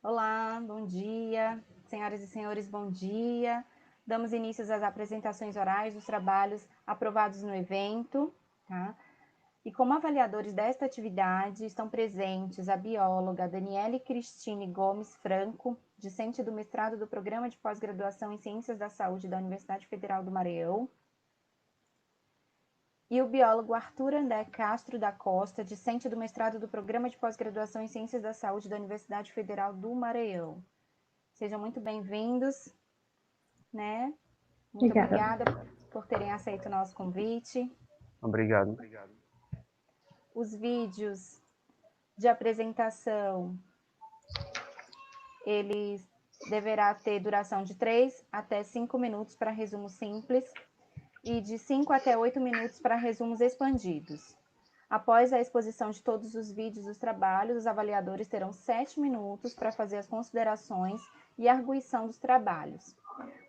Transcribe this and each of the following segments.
Olá, bom dia. Senhoras e senhores, bom dia. Damos início às apresentações orais dos trabalhos aprovados no evento, tá? E como avaliadores desta atividade estão presentes a bióloga Daniele Cristine Gomes Franco, discente do mestrado do Programa de Pós-Graduação em Ciências da Saúde da Universidade Federal do Maranhão, e o biólogo Arthur André Castro da Costa, discente do mestrado do Programa de Pós-Graduação em Ciências da Saúde da Universidade Federal do Maranhão. Sejam muito bem-vindos, né? Muito obrigada por terem aceito o nosso convite. Obrigado. Os vídeos de apresentação, eles deverá ter duração de 3 até 5 minutos para resumo simples e de 5 até 8 minutos para resumos expandidos. Após a exposição de todos os vídeos dos trabalhos, os avaliadores terão 7 minutos para fazer as considerações e arguição dos trabalhos.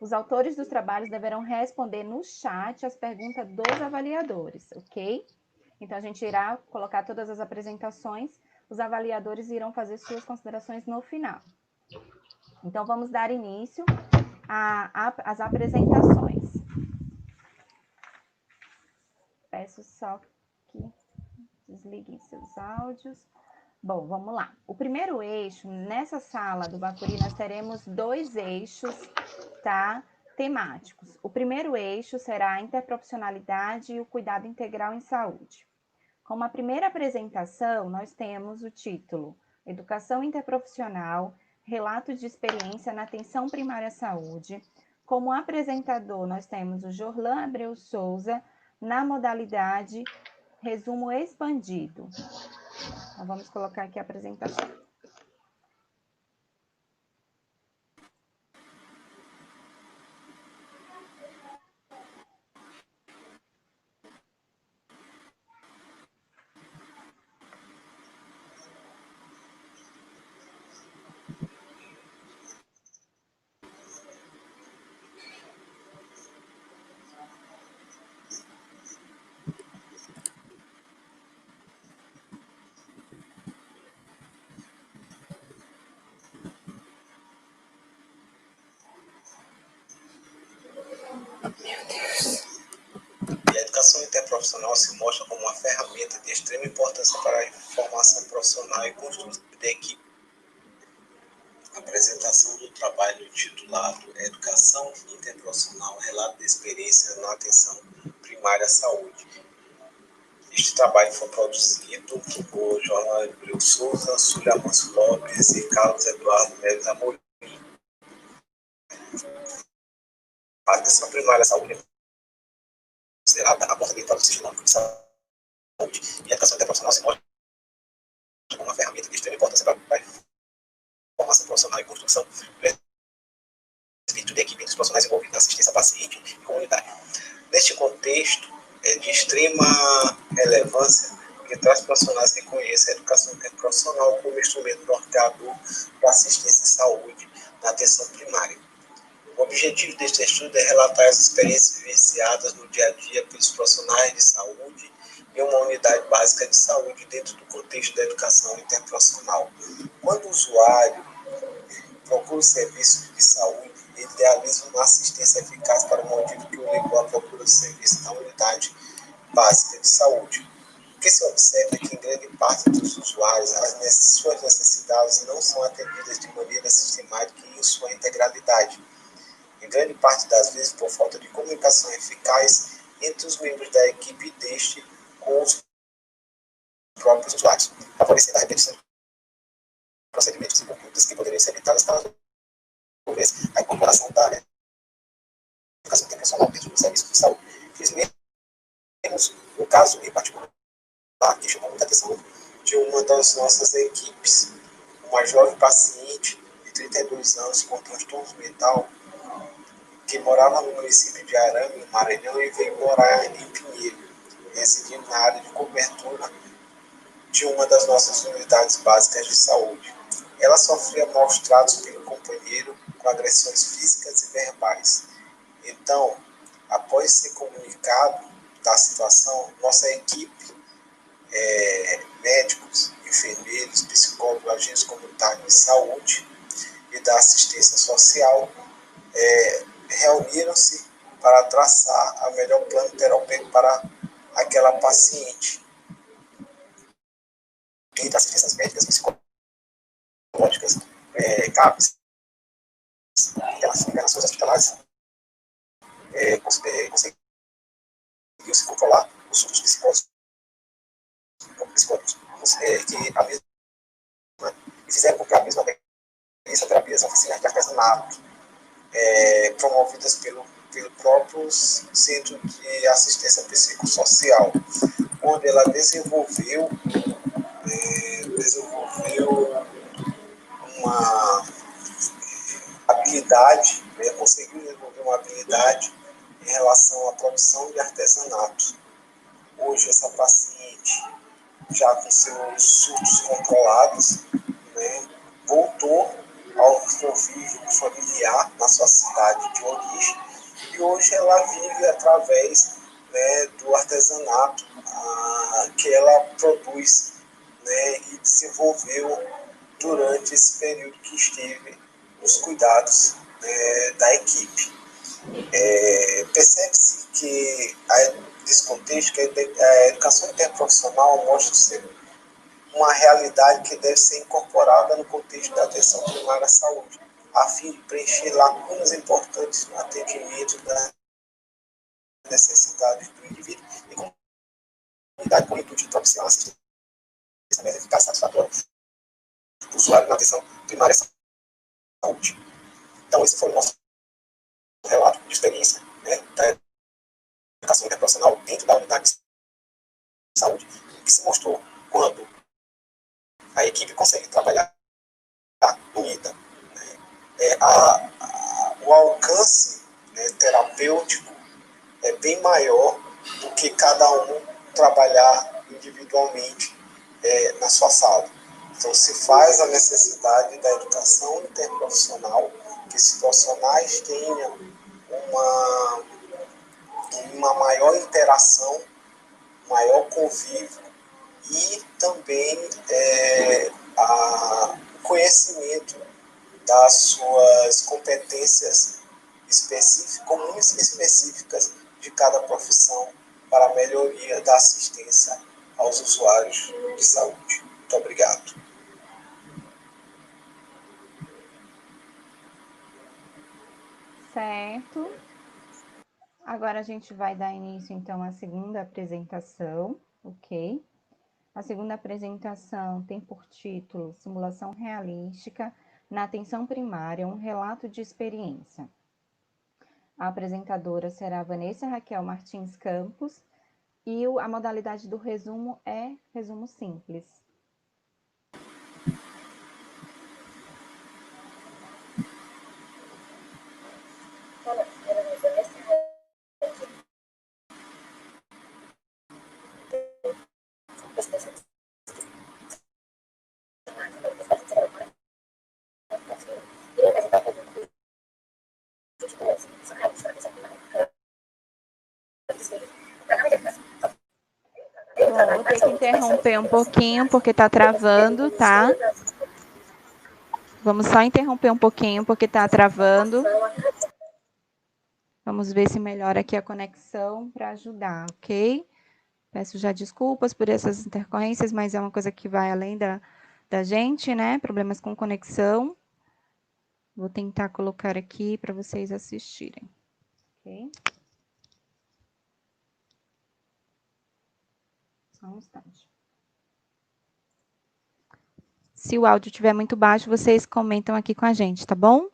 Os autores dos trabalhos deverão responder no chat as perguntas dos avaliadores, ok? Então, a gente irá colocar todas as apresentações, os avaliadores irão fazer suas considerações no final. Então, vamos dar início às apresentações. Peço só que desliguem seus áudios. Bom, vamos lá. O primeiro eixo, nessa sala do Bacuri, nós teremos 2 eixos, tá? Temáticos. O primeiro eixo será a interprofissionalidade e o cuidado integral em saúde. Como a primeira apresentação, nós temos o título Educação Interprofissional, Relato de Experiência na Atenção Primária à Saúde. Como apresentador, nós temos o Jorlan Abreu Souza, na modalidade Resumo Expandido. Então, vamos colocar aqui a apresentação. A educação interprofissional se mostra como uma ferramenta de extrema importância para a formação profissional e construção de equipe. A apresentação do trabalho intitulado Educação Interprofissional, Relato de Experiência na Atenção Primária à Saúde. Este trabalho foi produzido por Jorlan Abreu Souza, Súlia Amancio Lopes e Carlos Eduardo Neves Amorim. A atenção primária à saúde considerada abordamento para o sistema de saúde e a educação interprofissional se mostra como uma ferramenta de extrema importância para a formação profissional e construção do espírito de equipe entre os profissionais envolvidos na assistência a paciente e comunidade. Neste contexto, é de extrema relevância que tais profissionais reconheçam a educação interprofissional como instrumento norteador da assistência à saúde na atenção primária. O objetivo deste estudo é relatar as experiências vivenciadas no dia a dia pelos profissionais de saúde em uma unidade básica de saúde dentro do contexto da educação interprofissional. Quando o usuário procura serviços de saúde, ele realiza uma assistência eficaz para o motivo que o levou à procura do serviço na unidade básica de saúde. O que se observa é que, em grande parte dos usuários, suas necessidades não são atendidas de maneira sistemática e em sua integralidade. Em grande parte das vezes, por falta de comunicação eficaz entre os membros da equipe deste com os próprios usuários, favorecendo a repetição de procedimentos e condutas que poderiam ser evitadas para a incorporação da educação interprofissional dentro do serviço de saúde. Temos um caso em particular que chamou muita atenção de uma das nossas equipes, uma jovem paciente de 32 anos com transtorno mental que morava no município de Arame, no Maranhão, e veio morar em Pinheiro, residindo na área de cobertura de uma das nossas unidades básicas de saúde. Ela sofria maus tratos pelo companheiro, com agressões físicas e verbais. Então, após ser comunicado da situação, nossa equipe, médicos, enfermeiros, psicólogos, agentes comunitários de saúde, e da Assistência Social reuniram-se para traçar a melhor plano terapêutico para aquela paciente. E das assistências médicas, psicológicas, CAPs, internações hospitalares, conseguiu se controlar os surtos psicóticos que a mesma, e fizeram com que a mesma terapias oficiais de artesanato, promovidas pelo próprio Centro de Assistência Psicossocial, onde ela desenvolveu uma habilidade, conseguiu desenvolver uma habilidade em relação à produção de artesanato. Hoje, essa paciente, já com seus surtos controlados, voltou ao convívio familiar na sua cidade de origem, e hoje ela vive através do artesanato que ela produz e desenvolveu durante esse período que esteve nos cuidados da equipe. Percebe-se que nesse contexto que a educação interprofissional mostra ser uma realidade que deve ser incorporada no contexto da atenção primária à saúde, a fim de preencher lacunas importantes no atendimento das necessidades do indivíduo e comunidade com o intuito de propiciar uma assistência mais eficaz e satisfatória do usuário na atenção primária à saúde. Então, esse foi o nosso relato de experiência da educação interprofissional dentro da unidade de saúde, que se mostrou quando a equipe consegue trabalhar unida. O alcance terapêutico é bem maior do que cada um trabalhar individualmente na sua sala. Então, se faz a necessidade da educação interprofissional, que esses profissionais tenham uma maior interação, maior convívio e também o conhecimento das suas competências comuns e específicas de cada profissão para a melhoria da assistência aos usuários de saúde. Muito obrigado. Certo. Agora a gente vai dar início, então, à segunda apresentação, ok? A segunda apresentação tem por título Simulação Realística na Atenção Primária, um relato de experiência. A apresentadora será Vanessa Raquel Martins Campos e a modalidade do resumo é resumo simples. Bom, vou ter que interromper um pouquinho porque está travando, tá? Vamos só interromper um pouquinho porque está travando. Vamos ver se melhora aqui a conexão para ajudar, ok? Peço já desculpas por essas intercorrências, mas é uma coisa que vai além da gente, né? Problemas com conexão. Vou tentar colocar aqui para vocês assistirem, ok? Só um instante. Se o áudio estiver muito baixo, vocês comentam aqui com a gente, tá bom?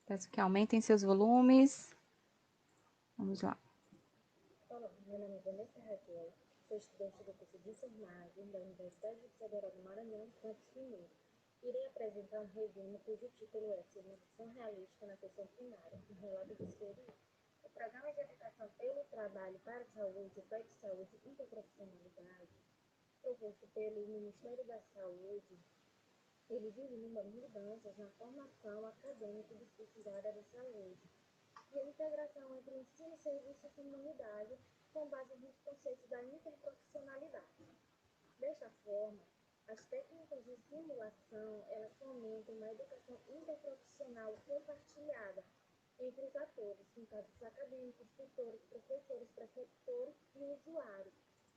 Peço que aumentem seus volumes. Vamos lá. Olá, meu nome é Vanessa Raquel, sou estudante do curso de enfermagem da Universidade Federal do Maranhão, campus Mineiro. Irei apresentar um resumo cujo título é Simulação Realística na Atenção Primária, um relato de experiência. O Programa de Educação pelo Trabalho para a Saúde, PET Saúde e Interprofissionalidade, proposto pelo Ministério da Saúde, Ele vive inúmeras mudanças na formação acadêmica dos cursos da área da saúde e a integração entre ensino, serviço e comunidade com base nos conceitos da interprofissionalidade. Desta forma, as técnicas de simulação, elas fomentam uma educação interprofissional compartilhada entre os atores, no caso os acadêmicos, tutores, professores, preceptores e usuários,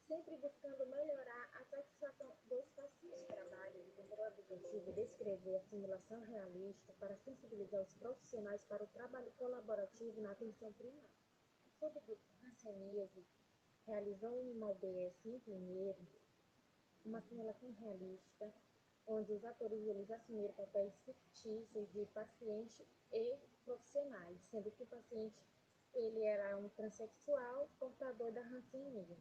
sempre buscando melhorar a satisfação dos pacientes. O trabalho tem por objetivo descrever a simulação realista para sensibilizar os profissionais para o trabalho colaborativo na atenção primária. Sob o grupo Hanseníase, realizou uma ODS em primeiro, uma simulação realista, onde os atores eles assumiram papéis fictícios de paciente e profissionais, sendo que o paciente ele era um transexual portador da hanseníase.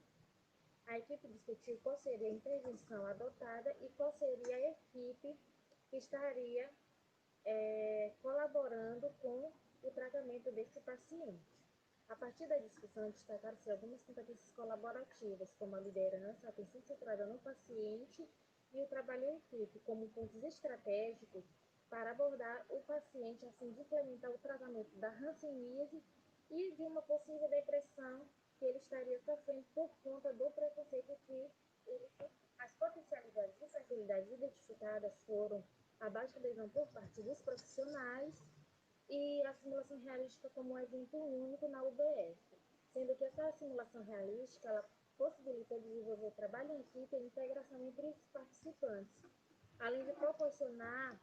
A equipe discutiu qual seria a intervenção adotada e qual seria a equipe que estaria colaborando com o tratamento desse paciente. A partir da discussão, destacaram-se algumas competências colaborativas, como a liderança, a atenção centrada no paciente e o trabalho em equipe, como pontos estratégicos para abordar o paciente a fim de implementar o tratamento da hanseníase e de uma possível depressão que ele estaria sofrendo por conta do preconceito que ele sofreu. As potencialidades e fragilidades identificadas foram a baixa adesão por parte dos profissionais e a simulação realística como um evento único na UBS, sendo que essa simulação realística ela possibilita desenvolver trabalho em equipe e integração entre os participantes, além de proporcionar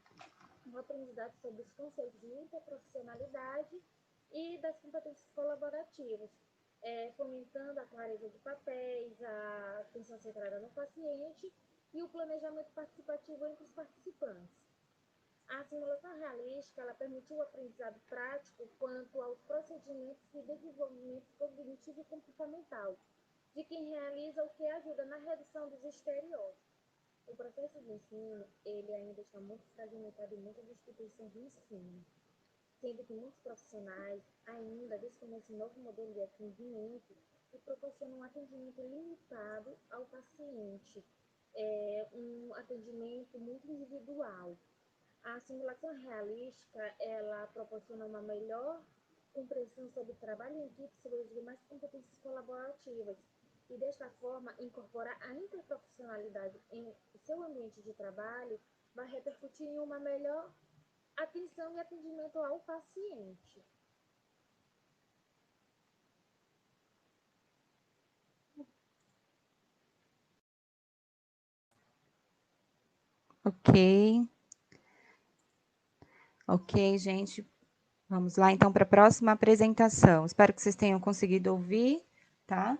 um aprendizado sobre os conceitos de interprofissionalidade e das competências colaborativas, fomentando a clareza de papéis, a atenção centrada no paciente e o planejamento participativo entre os participantes. A simulação realística ela permitiu o aprendizado prático quanto aos procedimentos de desenvolvimento cognitivo e comportamental de quem realiza, o que ajuda na redução dos estereótipos. O processo de ensino ele ainda está muito fragmentado em muitas instituições de ensino, sendo que muitos profissionais ainda desconhecem o novo modelo de atendimento e proporcionam um atendimento limitado ao paciente, um atendimento muito individual. A simulação realística, ela proporciona uma melhor compreensão sobre o trabalho em equipe, sobre as demais competências colaborativas, e desta forma, incorporar a interprofissionalidade em seu ambiente de trabalho vai repercutir em uma melhor atenção e atendimento ao paciente. Ok. Ok, gente. Vamos lá, então, para a próxima apresentação. Espero que vocês tenham conseguido ouvir, tá?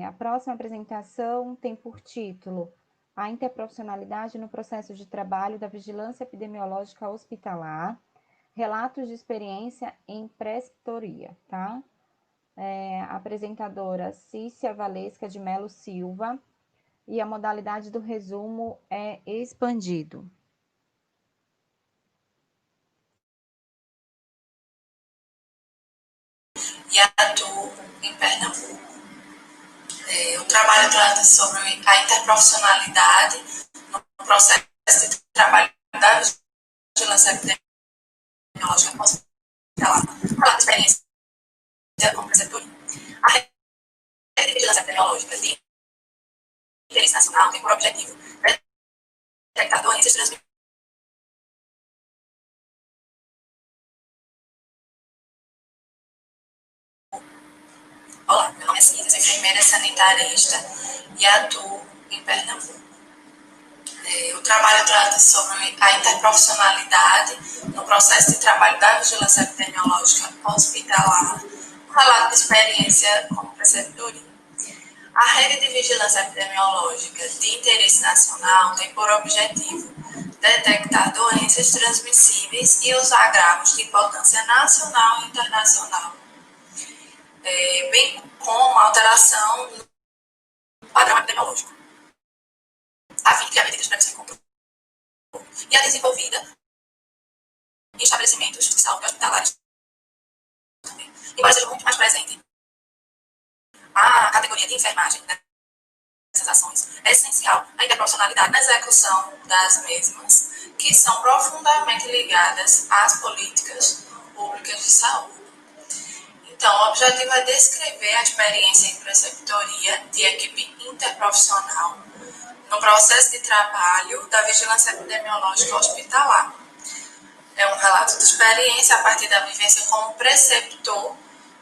A próxima apresentação tem por título A Interprofissionalidade no Processo de Trabalho da Vigilância Epidemiológica Hospitalar, Relatos de Experiência em Prescritoria, tá? A apresentadora Cícia Valesca de Melo Silva, e a modalidade do resumo é expandido. E atuo em Pernambuco. O trabalho trata sobre a interprofissionalidade no processo de trabalho da vigilância epidemiológica hospitalar. Falar de experiência com preceptoria. A rede de vigilância epidemiológica de interesse nacional tem por objetivo detectar doenças transmissíveis. Olá, meu nome é Cíntia, sou enfermeira sanitarista e atuo em Pernambuco. O trabalho trata sobre a interprofissionalidade no processo de trabalho da vigilância epidemiológica hospitalar, um relato de experiência com preceptoria. A rede de vigilância epidemiológica de interesse nacional tem por objetivo detectar doenças transmissíveis e os agravos de importância nacional e internacional, bem como alteração no padrão epidemiológico, a fim de criar medidas de prevenção e controle. E a desenvolvida em estabelecimentos de saúde hospitalares também. Embora seja muito mais presente a categoria de enfermagem, né, dessas ações, é essencial a interprofissionalidade na execução das mesmas, que são profundamente ligadas às políticas públicas de saúde. Então, o objetivo é descrever a experiência em preceptoria de equipe interprofissional no processo de trabalho da vigilância epidemiológica hospitalar. É um relato de experiência a partir da vivência como preceptor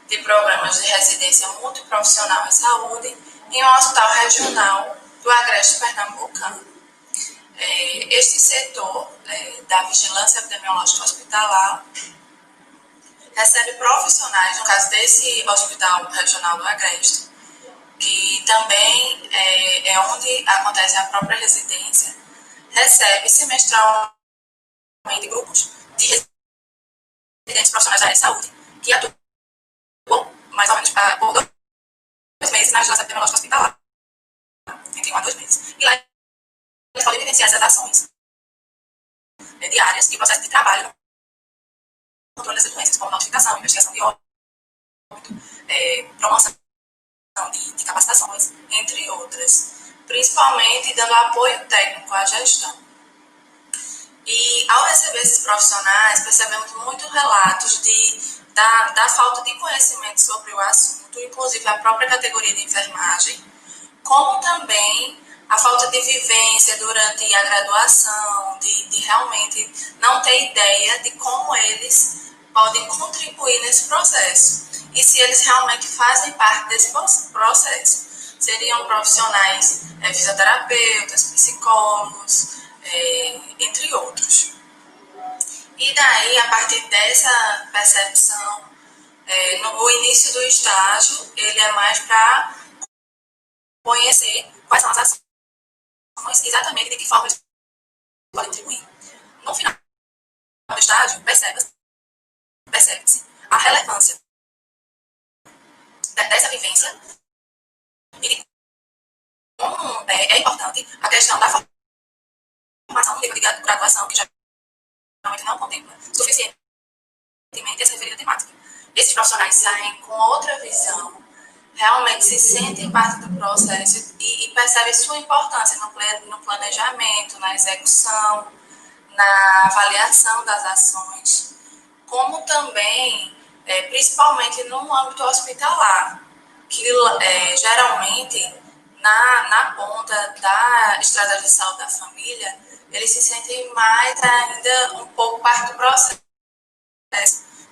de programas de residência multiprofissional em saúde em um hospital regional do Agreste Pernambucano. Este setor da vigilância epidemiológica hospitalar recebe profissionais, no caso desse hospital regional do Agreste, que também é onde acontece a própria residência, recebe semestralmente grupos de residentes profissionais da área de saúde, que atuam mais ou menos por 2 meses na vigilância epidemiológica hospitalar, entre 1 a 2 meses. E lá eles podem vivenciar essas ações diárias e o processo de trabalho, controle dessas doenças, como notificação, investigação de óbito, promoção de capacitações, entre outras, principalmente dando apoio técnico à gestão. E ao receber esses profissionais, percebemos muitos relatos da falta de conhecimento sobre o assunto, inclusive a própria categoria de enfermagem, como também a falta de vivência durante a graduação, de realmente não ter ideia de como eles podem contribuir nesse processo e se eles realmente fazem parte desse processo. Seriam profissionais fisioterapeutas, psicólogos, entre outros. E daí, a partir dessa percepção, no início do estágio, ele é mais para conhecer quais são as ações, exatamente de que forma eles podem contribuir. No final do estágio, percebe-se a relevância dessa vivência e de como é importante a questão da formação no nível de graduação, que geralmente não contempla suficientemente essa referida temática. Esses profissionais saem com outra visão, realmente se sentem parte do processo e percebem sua importância no planejamento, na execução, na avaliação das ações, como também, principalmente no âmbito hospitalar, que geralmente, na ponta da estratégia de saúde da família, eles se sentem mais ainda um pouco parte do processo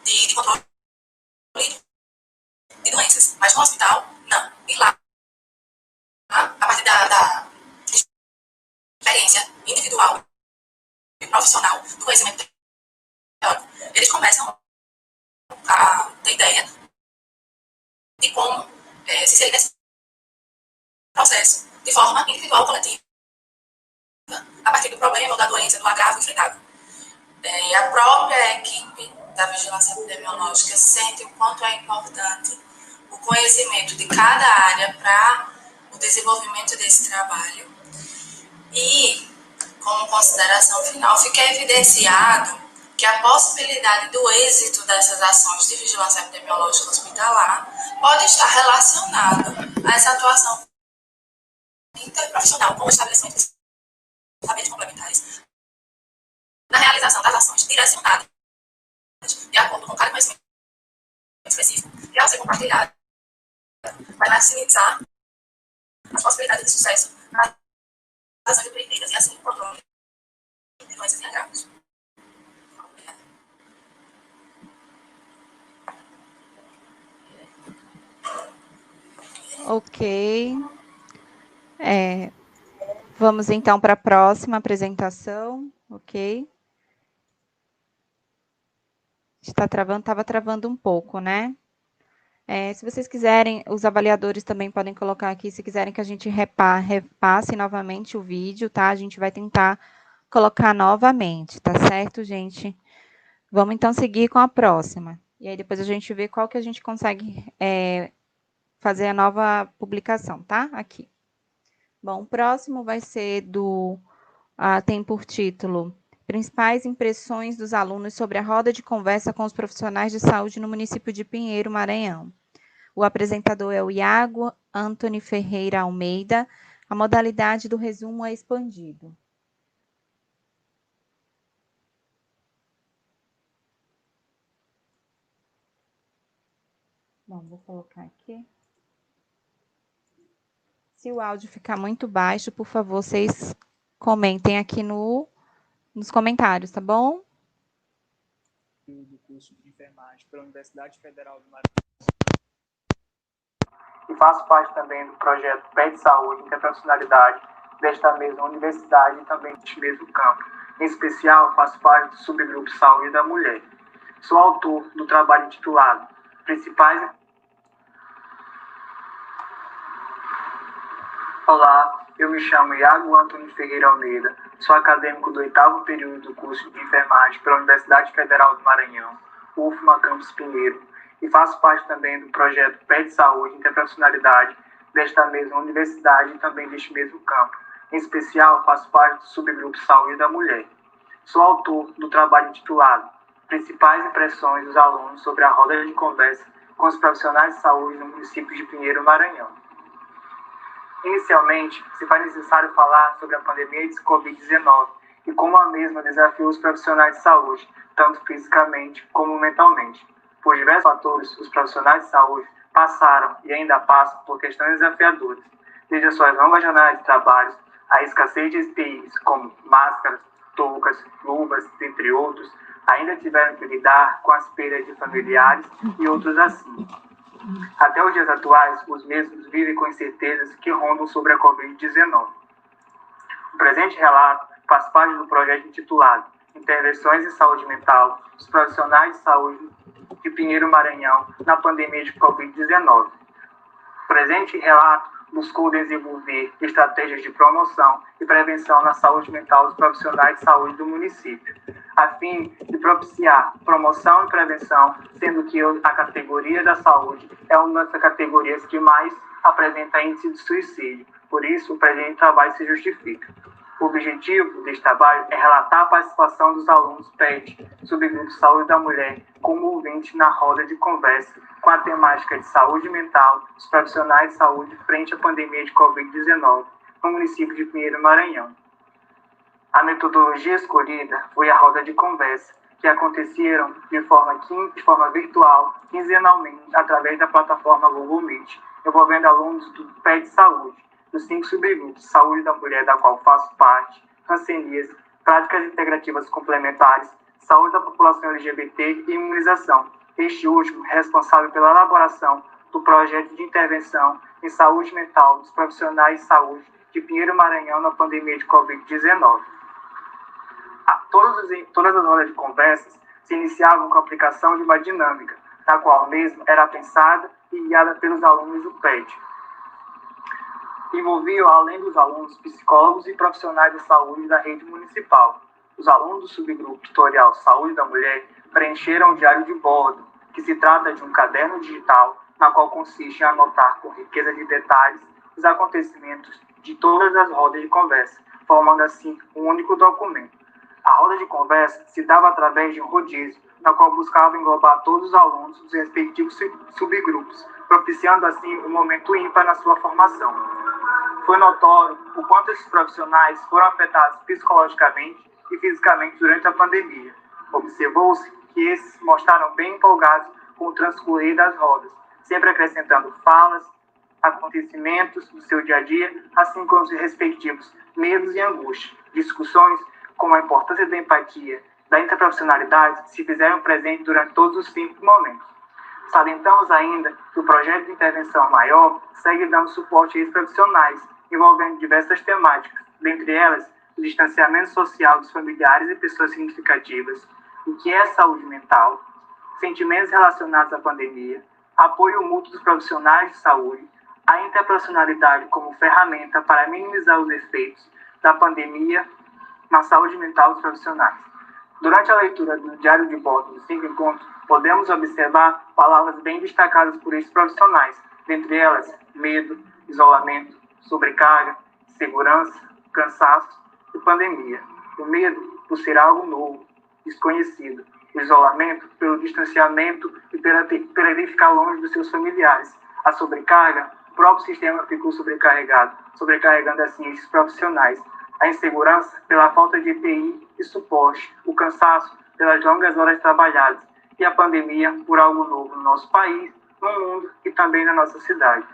de controle de doenças, mas no hospital, não. E lá, a partir da experiência individual e profissional, do conhecimento teórico, eles começam a ter ideia de como se inserir nesse processo de forma individual ou coletiva, a partir do problema ou da doença, do agravo enfrentado. A própria equipe da vigilância epidemiológica sente o quanto é importante o conhecimento de cada área para o desenvolvimento desse trabalho. E, como consideração final, fica evidenciado que a possibilidade do êxito dessas ações de vigilância epidemiológica hospitalar pode estar relacionado a essa atuação interprofissional com o estabelecimento de saberes complementares na realização das ações direcionadas de acordo com cada conhecimento específico, que ao ser compartilhado vai maximizar as possibilidades de sucesso nas ações empreendidas e assim o controle de doenças e agravos. Ok. Vamos então para a próxima apresentação, ok? Estava travando um pouco, né? Se vocês quiserem, os avaliadores também podem colocar aqui, se quiserem que a gente repasse novamente o vídeo, tá? A gente vai tentar colocar novamente, tá certo, gente? Vamos então seguir com a próxima. E aí depois a gente vê qual que a gente consegue fazer a nova publicação, tá? Aqui. Bom, o próximo vai ser tem por título Principais impressões dos alunos sobre a roda de conversa com os profissionais de saúde no município de Pinheiro, Maranhão. O apresentador é o Iago Antony Ferreira Almeida, A modalidade do resumo é expandido. Bom, vou colocar aqui. Se o áudio ficar muito baixo, por favor, vocês comentem aqui nos comentários, tá bom? Do curso de enfermagem pela Universidade Federal do Maranhão. E faço parte também do projeto Pé de Saúde e Interprofissionalidade desta mesma universidade e também deste mesmo campo. Em especial, faço parte do subgrupo Saúde da Mulher. Sou autor do trabalho intitulado Principais... Olá, eu me chamo Iago Antônio Ferreira Almeida, sou acadêmico do 8º período do curso de enfermagem pela Universidade Federal do Maranhão, UFMA Campus Pinheiro, e faço parte também do projeto Pé de Saúde e Interprofissionalidade desta mesma universidade e também deste mesmo campo. Em especial, faço parte do subgrupo Saúde da Mulher. Sou autor do trabalho intitulado Principais Impressões dos Alunos sobre a Roda de Conversa com os Profissionais de Saúde no município de Pinheiro, Maranhão. Inicialmente, se faz necessário falar sobre a pandemia de Covid-19 e como a mesma desafiou os profissionais de saúde, tanto fisicamente como mentalmente. Por diversos fatores, os profissionais de saúde passaram e ainda passam por questões desafiadoras, desde as suas longas jornadas de trabalho, a escassez de EPIs como máscaras, toucas, luvas, entre outros, ainda tiveram que lidar com as perdas de familiares e outros assim. Até os dias atuais, os mesmos vivem com incertezas que rondam sobre a Covid-19. O presente relato faz parte do projeto intitulado Intervenções em Saúde Mental dos Profissionais de Saúde de Pinheiro, Maranhão, na pandemia de Covid-19. O presente relato buscou desenvolver estratégias de promoção e prevenção na saúde mental dos profissionais de saúde do município, a fim de propiciar promoção e prevenção, sendo que a categoria da saúde é uma das categorias que mais apresenta índice de suicídio. Por isso, o presente trabalho se justifica. O objetivo deste trabalho é relatar a participação dos alunos PET, subgrupo Saúde da Mulher, como ouvinte na roda de conversa com a temática de saúde mental dos profissionais de saúde frente à pandemia de Covid-19 no município de Pinheiro, Maranhão. A metodologia escolhida foi a roda de conversa, que aconteceram de forma virtual, quinzenalmente, através da plataforma Google Meet, envolvendo alunos do PET Saúde, dos 5 subgrupos, Saúde da Mulher, da qual faço parte, Hanseníase, Práticas Integrativas Complementares, Saúde da População LGBT e Imunização. Este último responsável pela elaboração do projeto de intervenção em saúde mental dos profissionais de saúde de Pinheiro, Maranhão, na pandemia de Covid-19. Todas as rodas de conversas se iniciavam com a aplicação de uma dinâmica, na qual mesmo era pensada e guiada pelos alunos do PET. Envolviam, além dos alunos, psicólogos e profissionais de saúde da rede municipal. Os alunos do subgrupo tutorial Saúde da Mulher preencheram o diário de bordo, que se trata de um caderno digital, na qual consiste em anotar com riqueza de detalhes os acontecimentos de todas as rodas de conversa, formando assim um único documento. A roda de conversa se dava através de um rodízio, na qual buscava englobar todos os alunos dos respectivos subgrupos, propiciando assim um momento ímpar na sua formação. Foi notório o quanto esses profissionais foram afetados psicologicamente e fisicamente durante a pandemia. Observou-se que esses mostraram bem empolgados com o transcorrer das rodas, sempre acrescentando falas, acontecimentos do seu dia a dia, assim como os respectivos medos e angústias. Discussões como a importância da empatia, da interprofissionalidade, se fizeram presentes durante todos os 5 momentos. Salientamos ainda que o projeto de intervenção maior segue dando suporte a esses profissionais, envolvendo diversas temáticas, dentre elas o distanciamento social dos familiares e pessoas significativas, o que é saúde mental, sentimentos relacionados à pandemia, apoio mútuo dos profissionais de saúde, a interprofissionalidade como ferramenta para minimizar os efeitos da pandemia na saúde mental dos profissionais. Durante a leitura do diário de bordo dos 5 encontros, podemos observar palavras bem destacadas por esses profissionais, dentre elas medo, isolamento, sobrecarga, segurança, cansaço e pandemia. O medo por ser algo novo, desconhecido. O isolamento pelo distanciamento e pela ficar longe dos seus familiares. A sobrecarga próprio sistema ficou sobrecarregando assim esses profissionais. A insegurança pela falta de EPI e suporte, o cansaço pelas longas horas trabalhadas e a pandemia por algo novo no nosso país, no mundo e também na nossa cidade.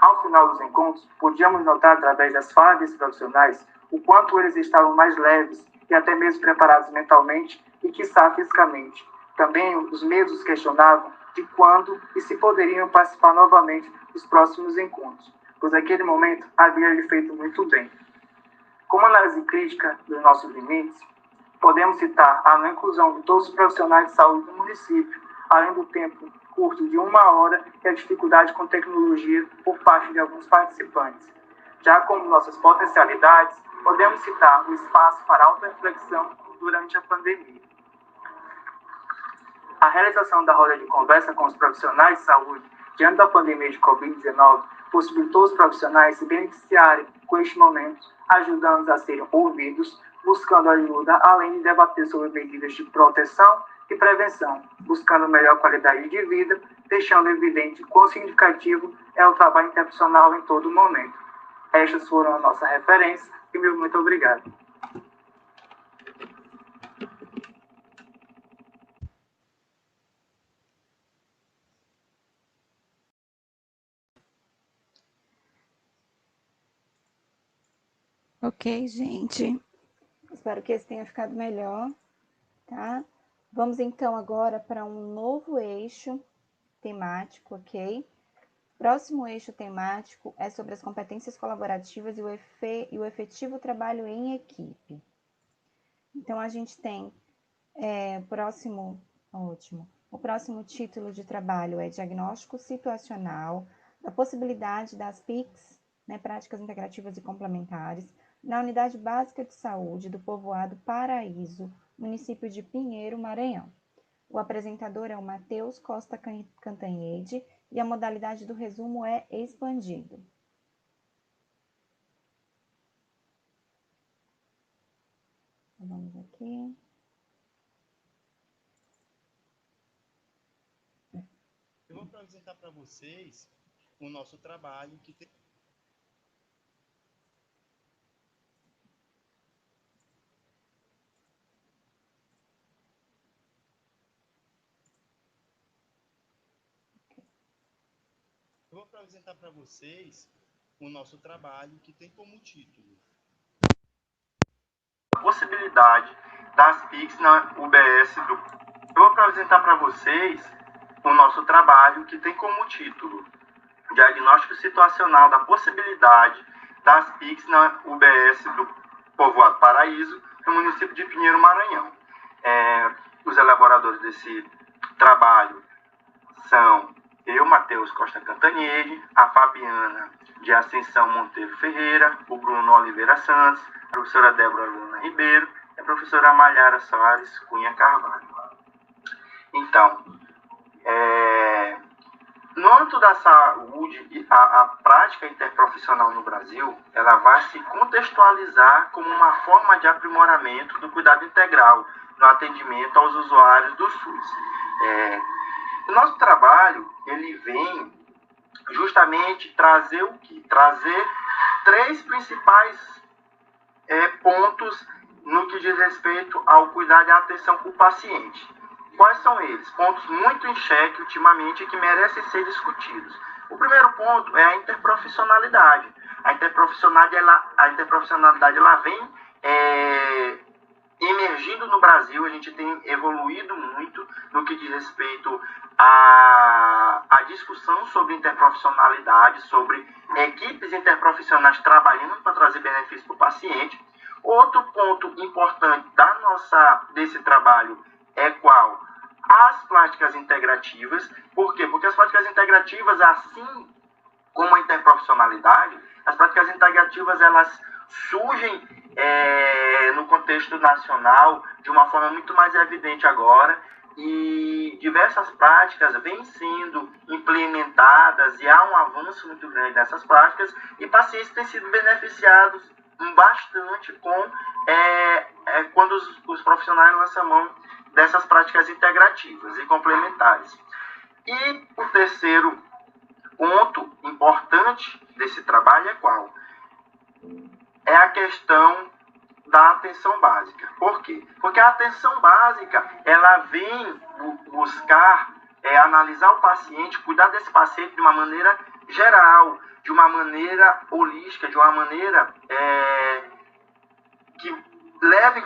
Ao final dos encontros, podíamos notar através das falas desses profissionais o quanto eles estavam mais leves e até mesmo preparados mentalmente e, quiçá, fisicamente. Também os medos questionavam de quando e se poderiam participar novamente dos próximos encontros, pois naquele momento havia lhe feito muito bem. Como análise crítica dos nossos limites, podemos citar a não inclusão de todos os profissionais de saúde no município, além do tempo curto de 1 hora e a dificuldade com tecnologia por parte de alguns participantes. Já como nossas potencialidades, podemos citar o espaço para auto-reflexão durante a pandemia. A realização da roda de conversa com os profissionais de saúde diante da pandemia de Covid-19 possibilitou os profissionais se beneficiarem com este momento, ajudando-os a serem ouvidos, buscando ajuda, além de debater sobre medidas de proteção e prevenção, buscando melhor qualidade de vida, deixando evidente quão significativo é o trabalho interprofissional em todo momento. Estas foram a nossa referência e meu muito obrigado. Ok, gente. Espero que esse tenha ficado melhor, tá? Vamos então agora para um novo eixo temático, ok? Próximo eixo temático é sobre as competências colaborativas e o efetivo trabalho em equipe. Então, a gente tem o próximo título de trabalho é Diagnóstico Situacional, da possibilidade das PICs, né, Práticas Integrativas e Complementares, na Unidade Básica de Saúde do povoado Paraíso, município de Pinheiro, Maranhão. O apresentador é o Matheus Costa Cantanhede e a modalidade do resumo é expandido. Vamos aqui. Eu vou apresentar para vocês o nosso trabalho que tem... Eu vou apresentar para vocês o nosso trabalho que tem como título a possibilidade das PICs na UBS do... Eu vou apresentar para vocês o nosso trabalho que tem como título Diagnóstico Situacional da possibilidade das PICs na UBS do povoado Paraíso, no município de Pinheiro, Maranhão. Os elaboradores desse trabalho são eu, Matheus Costa Cantanhede, a Fabiana de Ascensão Monteiro Ferreira, o Bruno Oliveira Santos, a professora Débora Luna Ribeiro e a professora Malhara Soares Cunha Carvalho. Então, no âmbito da saúde, a prática interprofissional no Brasil, ela vai se contextualizar como uma forma de aprimoramento do cuidado integral no atendimento aos usuários do SUS. O nosso trabalho, ele vem justamente trazer o quê? Trazer 3 principais pontos no que diz respeito ao cuidado e à atenção com o paciente. Quais são eles? Pontos muito em xeque ultimamente e que merecem ser discutidos. O primeiro ponto é a interprofissionalidade. A interprofissionalidade ela vem emergindo no Brasil, a gente tem evoluído muito no que diz respeito à discussão sobre interprofissionalidade, sobre equipes interprofissionais trabalhando para trazer benefício para o paciente. Outro ponto importante desse trabalho é qual? As práticas integrativas. Por quê? Porque as práticas integrativas, assim como a interprofissionalidade, as práticas integrativas elas surgem no contexto nacional de uma forma muito mais evidente agora, e diversas práticas vêm sendo implementadas e há um avanço muito grande nessas práticas e pacientes têm sido beneficiados bastante quando os profissionais lançam mão dessas práticas integrativas e complementares. E o terceiro ponto importante desse trabalho é qual? É a questão da atenção básica. Por quê? Porque a atenção básica, ela vem buscar analisar o paciente, cuidar desse paciente de uma maneira geral, de uma maneira holística, de uma maneira que leve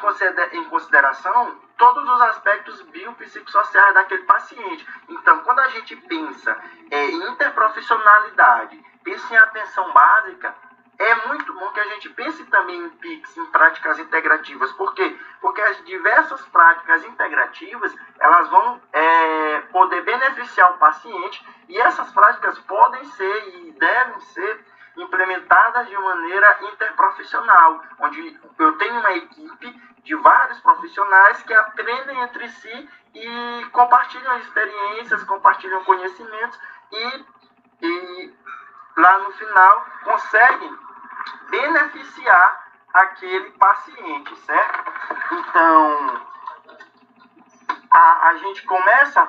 em consideração todos os aspectos biopsicossociais daquele paciente. Então, quando a gente pensa em interprofissionalidade, pensa em atenção básica, é muito bom que a gente pense também em PICS, em práticas integrativas. Por quê? Porque as diversas práticas integrativas, elas vão poder beneficiar o paciente, e essas práticas podem ser e devem ser implementadas de maneira interprofissional, onde eu tenho uma equipe de vários profissionais que aprendem entre si e compartilham experiências, compartilham conhecimentos e lá no final conseguem beneficiar aquele paciente, certo? Então, a gente começa,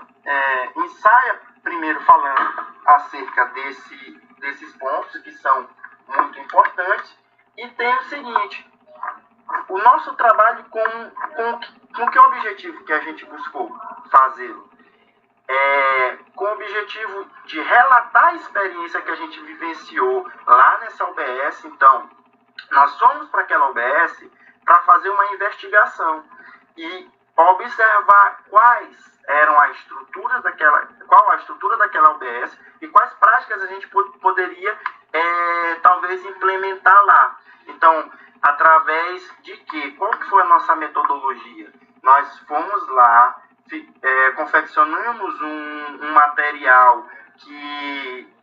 ensaia primeiro falando acerca desses pontos que são muito importantes, e tem o seguinte: o nosso trabalho com que objetivo que a gente buscou fazê-lo? Com o objetivo de relatar a experiência que a gente vivenciou lá nessa UBS. Então, nós fomos para aquela UBS para fazer uma investigação e observar quais eram qual a estrutura daquela UBS e quais práticas a gente poderia talvez implementar lá. Então, através de quê? Qual que foi a nossa metodologia? Nós fomos lá, confeccionamos um material que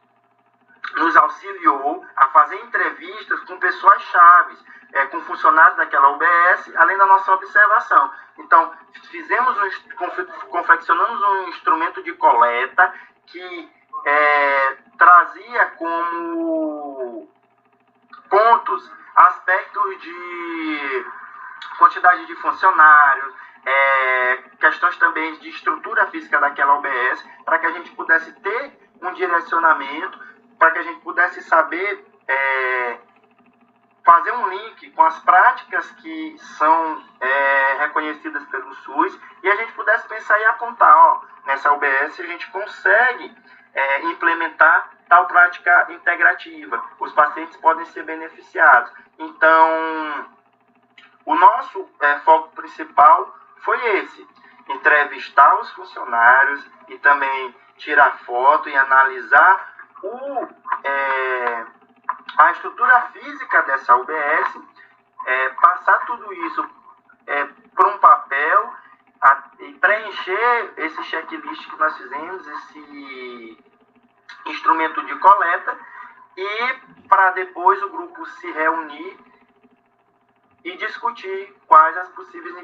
nos auxiliou a fazer entrevistas com pessoas chaves, com funcionários daquela UBS, além da nossa observação. Então, confeccionamos um instrumento de coleta que trazia como pontos aspectos de quantidade de funcionários, questões também de estrutura física daquela UBS, para que a gente pudesse ter um direcionamento, para que a gente pudesse saber fazer um link com as práticas que são reconhecidas pelo SUS, e a gente pudesse pensar e apontar, nessa UBS a gente consegue implementar tal prática integrativa, os pacientes podem ser beneficiados. Então, o nosso foco principal foi esse: entrevistar os funcionários e também tirar foto e analisar a estrutura física dessa UBS, passar tudo isso para um papel e preencher esse checklist que nós fizemos, esse instrumento de coleta, e para depois o grupo se reunir e discutir quais as possíveis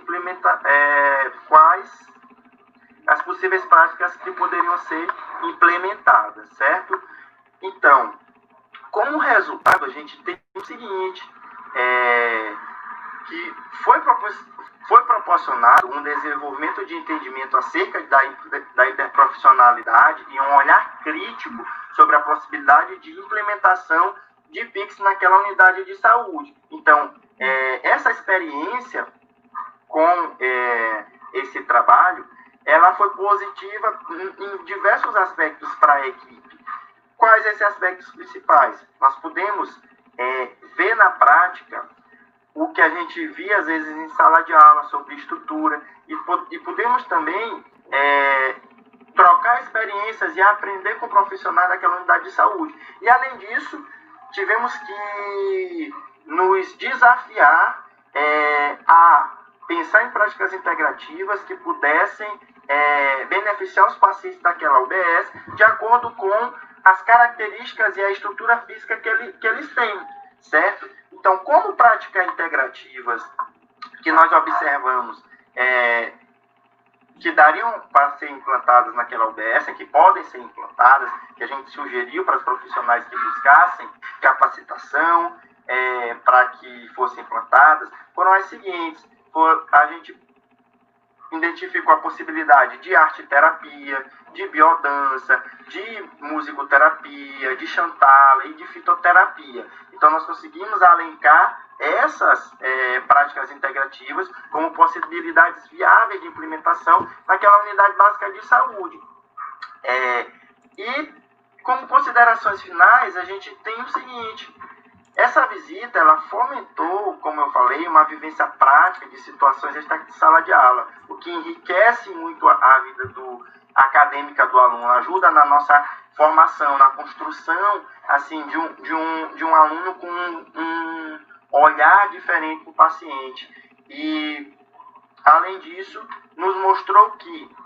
as possíveis práticas que poderiam ser implementadas, certo? Então, como resultado, a gente tem o seguinte, que foi proporcionado um desenvolvimento de entendimento acerca da interprofissionalidade e um olhar crítico sobre a possibilidade de implementação de PICS naquela unidade de saúde. Então, essa experiência com esse trabalho, ela foi positiva em diversos aspectos para a equipe. Quais esses aspectos principais? Nós pudemos ver na prática o que a gente via às vezes em sala de aula sobre estrutura, e pudemos também trocar experiências e aprender com profissionais daquela unidade de saúde. E além disso, tivemos que nos desafiar a pensar em práticas integrativas que pudessem beneficiar os pacientes daquela UBS de acordo com as características e a estrutura física que eles têm, certo? Então, como práticas integrativas que nós observamos que dariam para ser implantadas naquela UBS, que podem ser implantadas, que a gente sugeriu para os profissionais que buscassem capacitação para que fossem implantadas, foram as seguintes: a gente identificou a possibilidade de arte-terapia, de biodança, de musicoterapia, de chantala e de fitoterapia. Então, nós conseguimos alencar essas práticas integrativas como possibilidades viáveis de implementação naquela unidade básica de saúde. E, como considerações finais, a gente tem o seguinte: essa visita, ela fomentou, como eu falei, uma vivência prática de situações extra de sala de aula, o que enriquece muito a vida acadêmica do aluno, ajuda na nossa formação, na construção assim, de um aluno com um olhar diferente para o paciente. E, além disso, nos mostrou que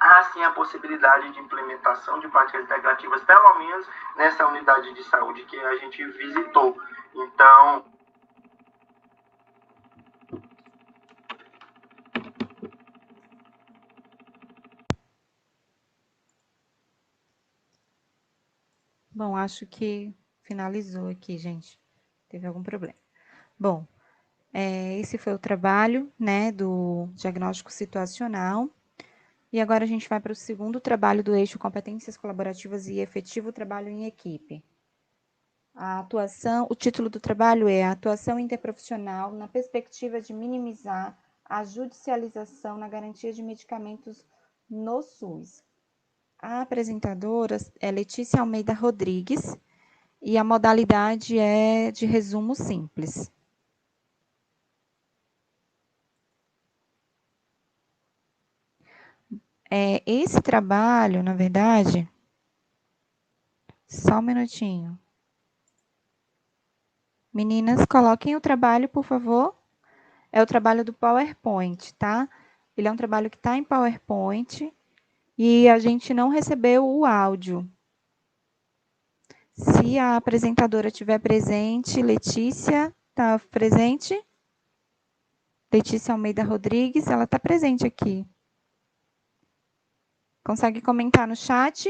há sim a possibilidade de implementação de práticas integrativas, pelo menos nessa unidade de saúde que a gente visitou. Então, bom, acho que finalizou aqui, gente. Teve algum problema. Bom, esse foi o trabalho, né, do diagnóstico situacional. E agora a gente vai para o segundo trabalho do eixo competências colaborativas e efetivo trabalho em equipe. O título do trabalho é a atuação interprofissional na perspectiva de minimizar a judicialização na garantia de medicamentos no SUS. A apresentadora é Letícia Almeida Rodrigues e a modalidade é de resumo simples. Esse trabalho, na verdade, só um minutinho. Meninas, coloquem o trabalho, por favor. É o trabalho do PowerPoint, tá? Ele é um trabalho que está em PowerPoint e a gente não recebeu o áudio. Se a apresentadora estiver presente, Letícia, está presente? Letícia Almeida Rodrigues, ela está presente aqui. Consegue comentar no chat?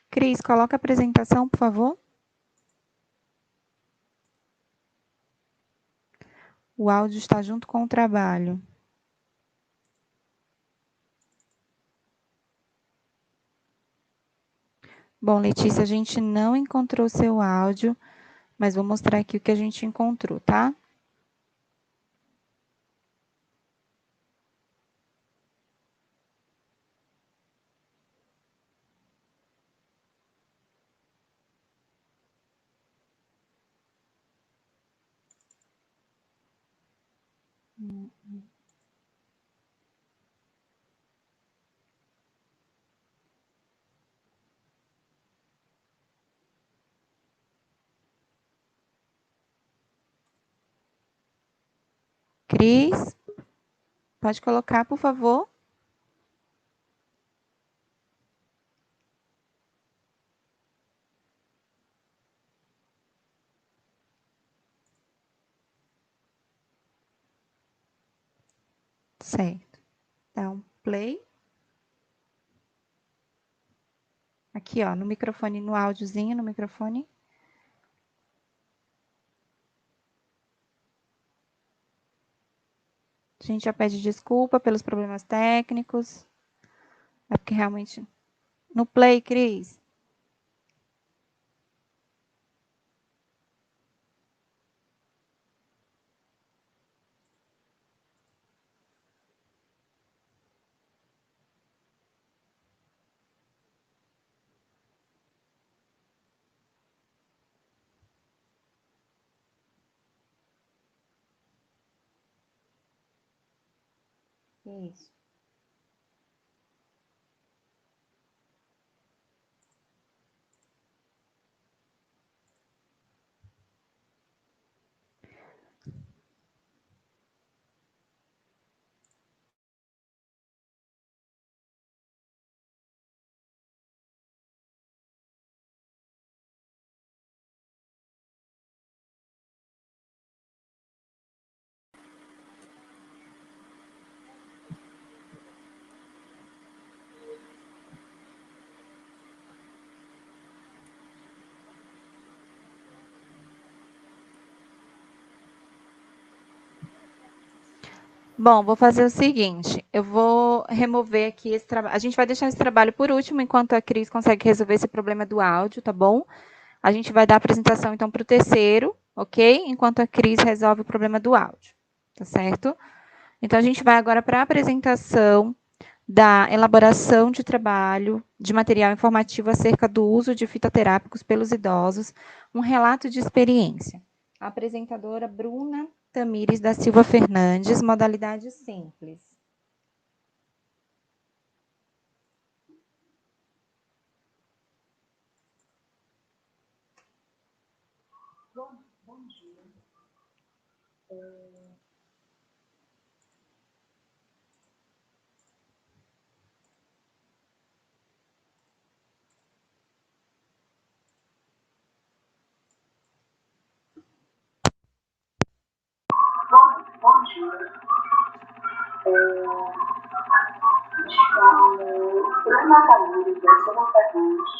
Cris, coloca a apresentação, por favor. O áudio está junto com o trabalho. Bom, Letícia, a gente não encontrou seu áudio, mas vou mostrar aqui o que a gente encontrou, tá? Cris, pode colocar, por favor? Certo. Então, play. Aqui, ó, no microfone, no áudiozinho, no microfone. A gente já pede desculpa pelos problemas técnicos. É porque realmente... No play, Cris. Isso. Bom, vou fazer o seguinte, eu vou remover aqui esse trabalho. A gente vai deixar esse trabalho por último, enquanto a Cris consegue resolver esse problema do áudio, tá bom? A gente vai dar a apresentação, então, para o terceiro, ok? Enquanto a Cris resolve o problema do áudio, tá certo? Então, a gente vai agora para a apresentação da elaboração de trabalho de material informativo acerca do uso de fitoterápicos pelos idosos, um relato de experiência. A apresentadora Bruna Tamires da Silva Fernandes, modalidade simples. Bom dia. Bom dia. Me chamo Bruna Tamires da Silva Fernandes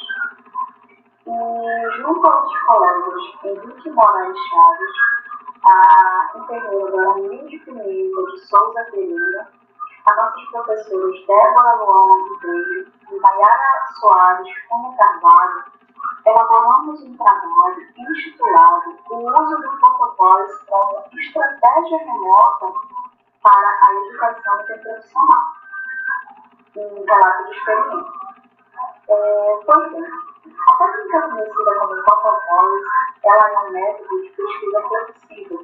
e, junto aos colegas Henrique Moraes Chaves, a enfermeira Aline de Pimenta de Souza Pereira, a nossas professoras Débora Luana Ribeiro e Maiara Soares Cunha Carvalho, elaboramos um trabalho intitulado O uso do protocolos como estratégia remota para a educação interprofissional, um relato de experiência. Pois bem, a técnica conhecida como protocolos, ela é um método de pesquisa flexível.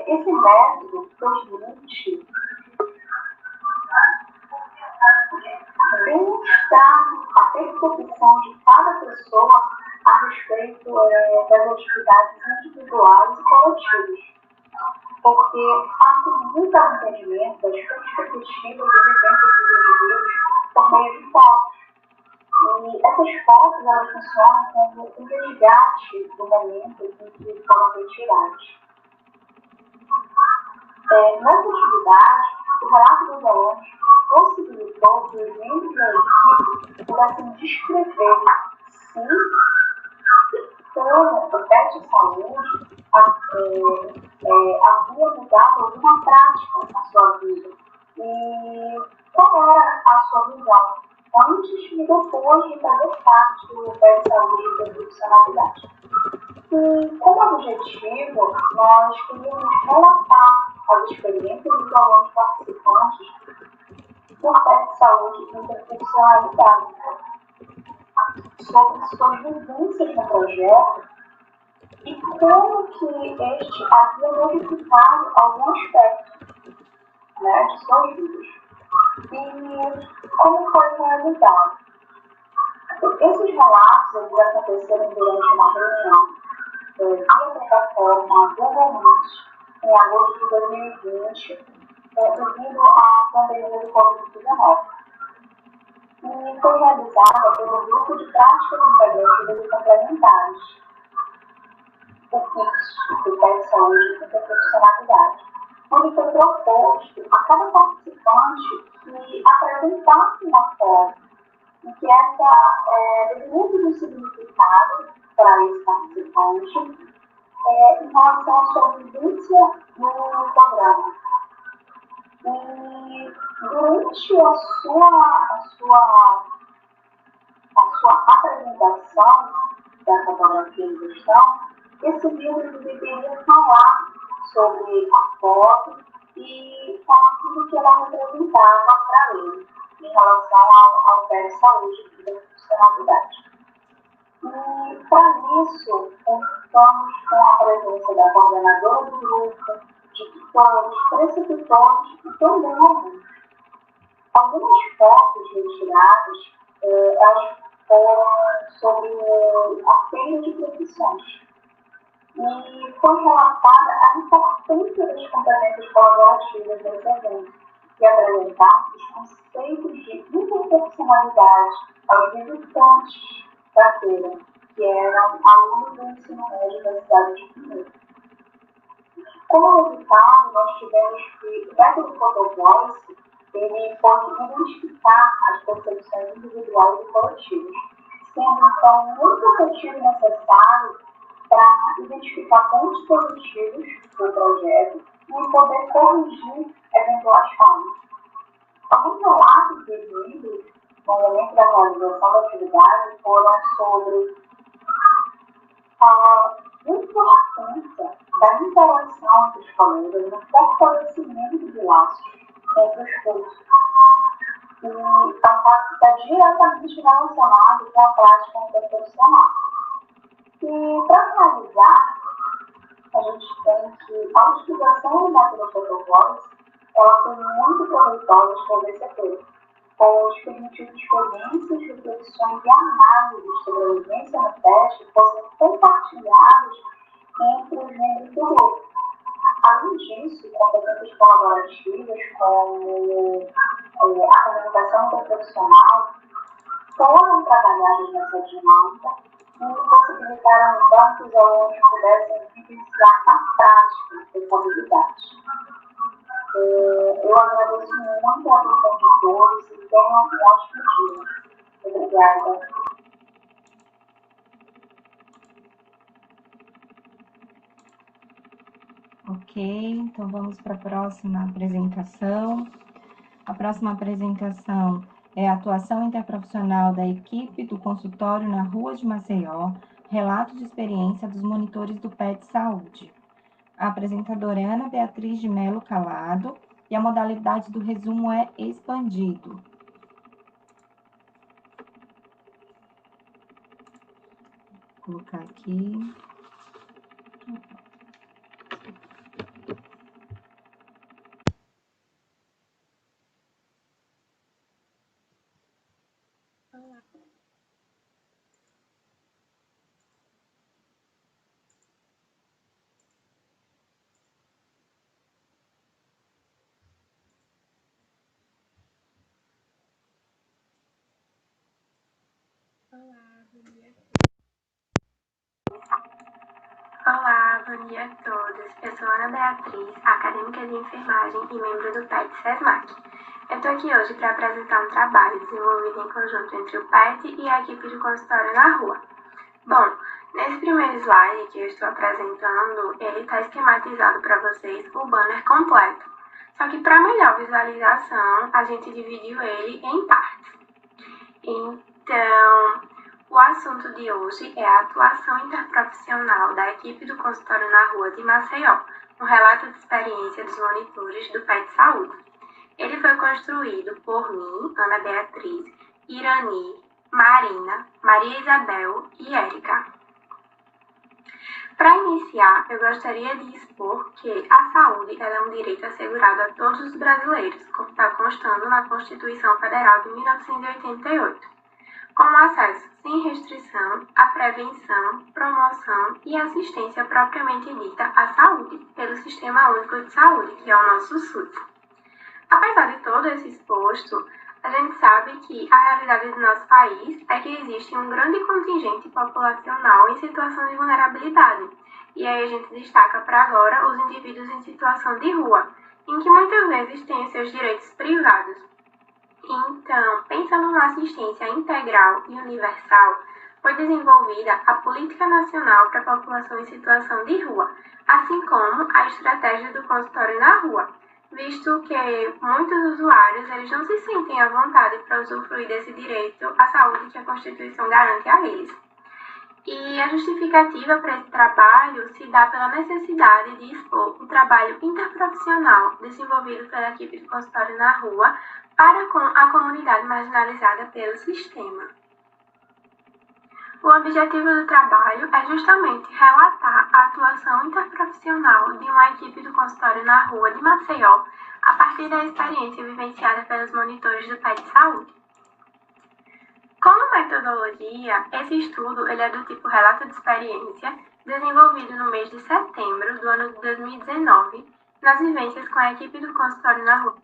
Esse método permite demonstrar a percepção de cada pessoa a respeito das atividades individuais e coletivas, porque facilita o entendimento das perspectivas e vivências dos indivíduos por meio de fotos. E essas fotos, elas funcionam como um resgate do momento em que foram retiradas. Nessa atividade, o relato dos alunos possibilitou que os membros da equipe pudessem descrever se o PET de saúde havia mudado alguma prática na sua vida e qual era a sua visão antes e depois de fazer parte do PET de saúde e profissionalidade. E, como objetivo, nós queríamos relatar as experiências dos alunos participantes do PET de saúde e interprofissionalidade, sobre suas vivências no projeto e como que este havia modificado algum aspecto, de suas vidas. E como foi realizado. Esses relatos eles aconteceram durante uma reunião via plataforma Google Meet em agosto de 2020, devido à pandemia do Covid-19. E foi realizada pelo Grupo de Práticas Integrativas e Complementares, o PIX, do PET de Saúde e Interprofissionalidade, onde foi proposto a cada participante que apresentasse uma foto e que essa definisse um significado para esse participante em relação à sua vivência no programa. E durante a sua apresentação da fotografia em questão, esse livro deveria falar sobre a foto e aquilo que ela representava para ele em relação ao PET de saúde e da profissionalidade. E, para isso, contamos com a presença da coordenadora do grupo, de tutores, preceptores e também alunos. Algumas fotos retiradas, elas foram sobre a feira de profissões. E foi relatada a importância das competências colaborativas desse evento, que apresentar os conceitos de interprofissionalidade aos visitantes da feira, que eram alunos do ensino médio da cidade de Pinheiro. Como resultado, nós tivemos que o método Photovoice ele pode identificar as percepções individuais e coletivas, sendo então muito efetivo e necessário para identificar pontos positivos do projeto e poder corrigir eventuais falhas. Alguns relatos recebidos no momento da realização da atividade foram sobre a importância da interação entre os colegas no fortalecimento de laços entre os cursos. E a parte está diretamente relacionado com a prática interprofissional. E para finalizar, a gente tem que a utilização do método Protocolos ela foi muito proveitosa para esse setor, pois permitiu que experiências, reflexões e análises sobre a vivência no teste fossem compartilhadas entre os membros do grupo. Além disso, competências colaborativas como a comunicação interprofissional foram trabalhadas nessa dinâmica e possibilitaram então que os alunos pudessem vivenciar na prática essa habilidade. Eu agradeço muito a atenção de todos e tenham um ótimo dia. Obrigada. Ok, então vamos para a próxima apresentação. A próxima apresentação é a atuação interprofissional da equipe do consultório na Rua de Maceió, relato de experiência dos monitores do PET Saúde. A apresentadora é Ana Beatriz de Melo Calado e a modalidade do resumo é expandido. Vou colocar aqui. Olá, bom dia a todos. Eu sou Ana Beatriz, acadêmica de enfermagem e membro do PET SESMAC. Eu estou aqui hoje para apresentar um trabalho desenvolvido em conjunto entre o PET e a equipe do consultório na rua. Bom, nesse primeiro slide que eu estou apresentando, ele está esquematizado para vocês o banner completo. Só que para melhor visualização, a gente dividiu ele em partes. Então, o assunto de hoje é a atuação interprofissional da equipe do consultório na rua de Maceió, um relato de experiência dos monitores do PET Saúde. Ele foi construído por mim, Ana Beatriz, Irani, Marina, Maria Isabel e Érica. Para iniciar, eu gostaria de expor que a saúde é um direito assegurado a todos os brasileiros, como está constando na Constituição Federal de 1988. Com acesso sem restrição à prevenção, promoção e assistência propriamente dita à saúde, pelo Sistema Único de Saúde, que é o nosso SUS. Apesar de todo esse exposto, a gente sabe que a realidade do nosso país é que existe um grande contingente populacional em situação de vulnerabilidade. E aí a gente destaca para agora os indivíduos em situação de rua, em que muitas vezes têm os seus direitos privados. Então, pensando na assistência integral e universal, foi desenvolvida a Política Nacional para a População em Situação de Rua, assim como a estratégia do consultório na rua, visto que muitos usuários eles não se sentem à vontade para usufruir desse direito à saúde que a Constituição garante a eles. E a justificativa para esse trabalho se dá pela necessidade de expor o trabalho interprofissional desenvolvido pela equipe do consultório na rua para com a comunidade marginalizada pelo sistema. O objetivo do trabalho é justamente relatar a atuação interprofissional de uma equipe do consultório na rua de Maceió a partir da experiência vivenciada pelos monitores do PET Saúde. Como metodologia, esse estudo ele é do tipo relato de experiência, desenvolvido no mês de setembro do ano de 2019, nas vivências com a equipe do consultório na rua.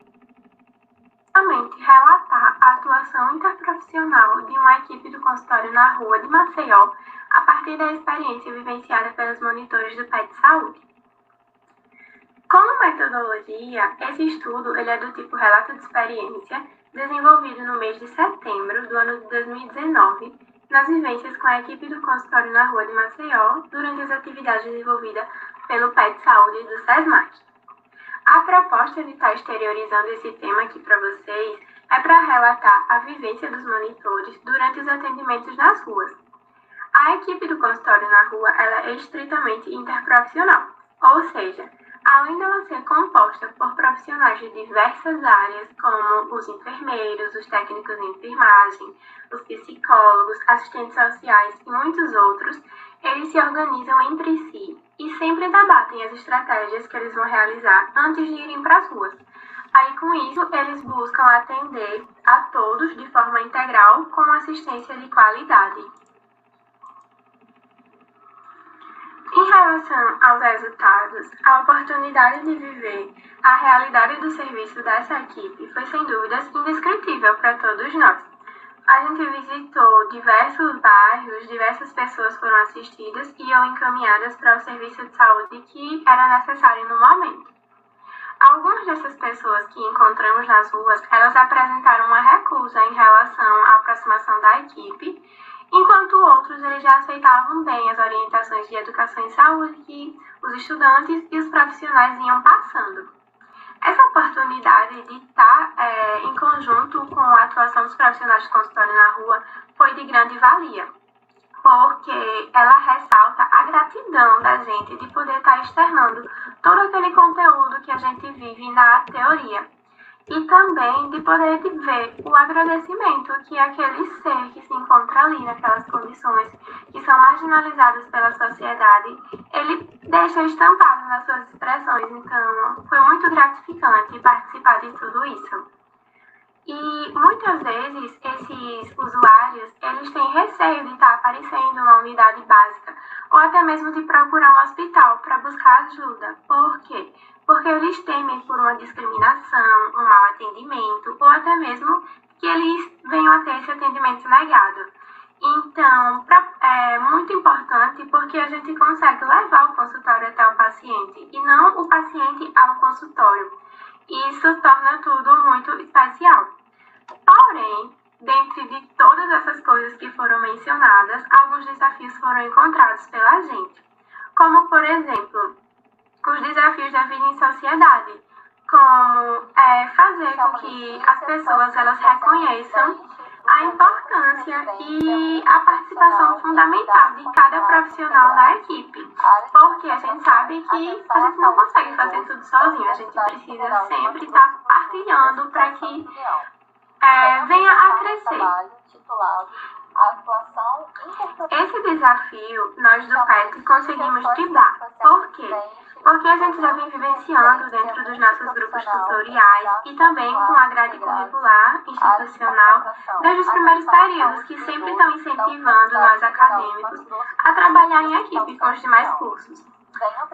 Relatar a atuação interprofissional de uma equipe do consultório na rua de Maceió a partir da experiência vivenciada pelos monitores do PET Saúde. Como metodologia, esse estudo ele é do tipo relato de experiência, desenvolvido no mês de setembro do ano de 2019, nas vivências com a equipe do consultório na rua de Maceió, durante as atividades desenvolvidas pelo PET Saúde do SESMAC. A proposta de estar exteriorizando esse tema aqui para vocês é para relatar a vivência dos monitores durante os atendimentos nas ruas. A equipe do consultório na rua ela é estritamente interprofissional, ou seja, além dela ser composta por profissionais de diversas áreas, como os enfermeiros, os técnicos em enfermagem, os psicólogos, assistentes sociais e muitos outros, eles se organizam entre si e sempre debatem as estratégias que eles vão realizar antes de irem para as ruas. Aí, com isso, eles buscam atender a todos de forma integral com assistência de qualidade. Em relação aos resultados, a oportunidade de viver a realidade do serviço dessa equipe foi, sem dúvidas, indescritível para todos nós. A gente visitou diversos bairros, diversas pessoas foram assistidas e ou encaminhadas para o serviço de saúde que era necessário no momento. Algumas dessas pessoas que encontramos nas ruas, elas apresentaram uma recusa em relação à aproximação da equipe, enquanto outros eles já aceitavam bem as orientações de educação e saúde que os estudantes e os profissionais iam passando. Essa oportunidade de estar em conjunto com a atuação dos profissionais de consultório na rua foi de grande valia, porque ela ressalta a gratidão da gente de poder estar externando todo aquele conteúdo que a gente vive na teoria. E também de poder ver o agradecimento que aquele ser que se encontra ali naquelas condições que são marginalizadas pela sociedade, ele deixa estampado nas suas expressões. Então, foi muito gratificante participar de tudo isso. E muitas vezes esses usuários, eles têm receio de estar aparecendo numa unidade básica ou até mesmo de procurar um hospital para buscar ajuda. Por quê? Porque eles temem por uma discriminação, um mau atendimento ou até mesmo que eles venham a ter esse atendimento negado. Então, é muito importante porque a gente consegue levar o consultório até o paciente e não o paciente ao consultório. E isso torna tudo muito especial. Porém, dentre de todas essas coisas que foram mencionadas, alguns desafios foram encontrados pela gente. Como, por exemplo, os desafios da vida em sociedade, como fazer com que as pessoas elas reconheçam a importância e a participação fundamental de cada profissional da equipe, porque a gente sabe que a gente não consegue fazer tudo sozinho, a gente precisa sempre estar partilhando para que venha a crescer. Esse desafio, nós do PET conseguimos driblar. Por quê? Porque a gente já vem vivenciando dentro dos nossos grupos tutoriais e também com a grade curricular institucional, desde os primeiros períodos, que sempre estão incentivando nós acadêmicos a trabalhar em equipe com os demais cursos.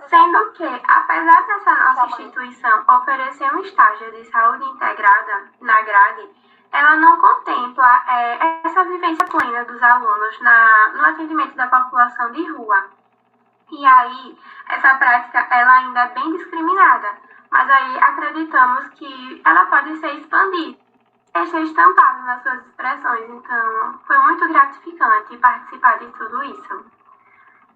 Sendo que, apesar dessa nossa instituição oferecer um estágio de saúde integrada na grade, ela não contempla essa vivência plena dos alunos no atendimento da população de rua. E aí, essa prática ela ainda é bem discriminada, mas aí acreditamos que ela pode ser expandida, ser estampada nas suas expressões. Então, foi muito gratificante participar de tudo isso.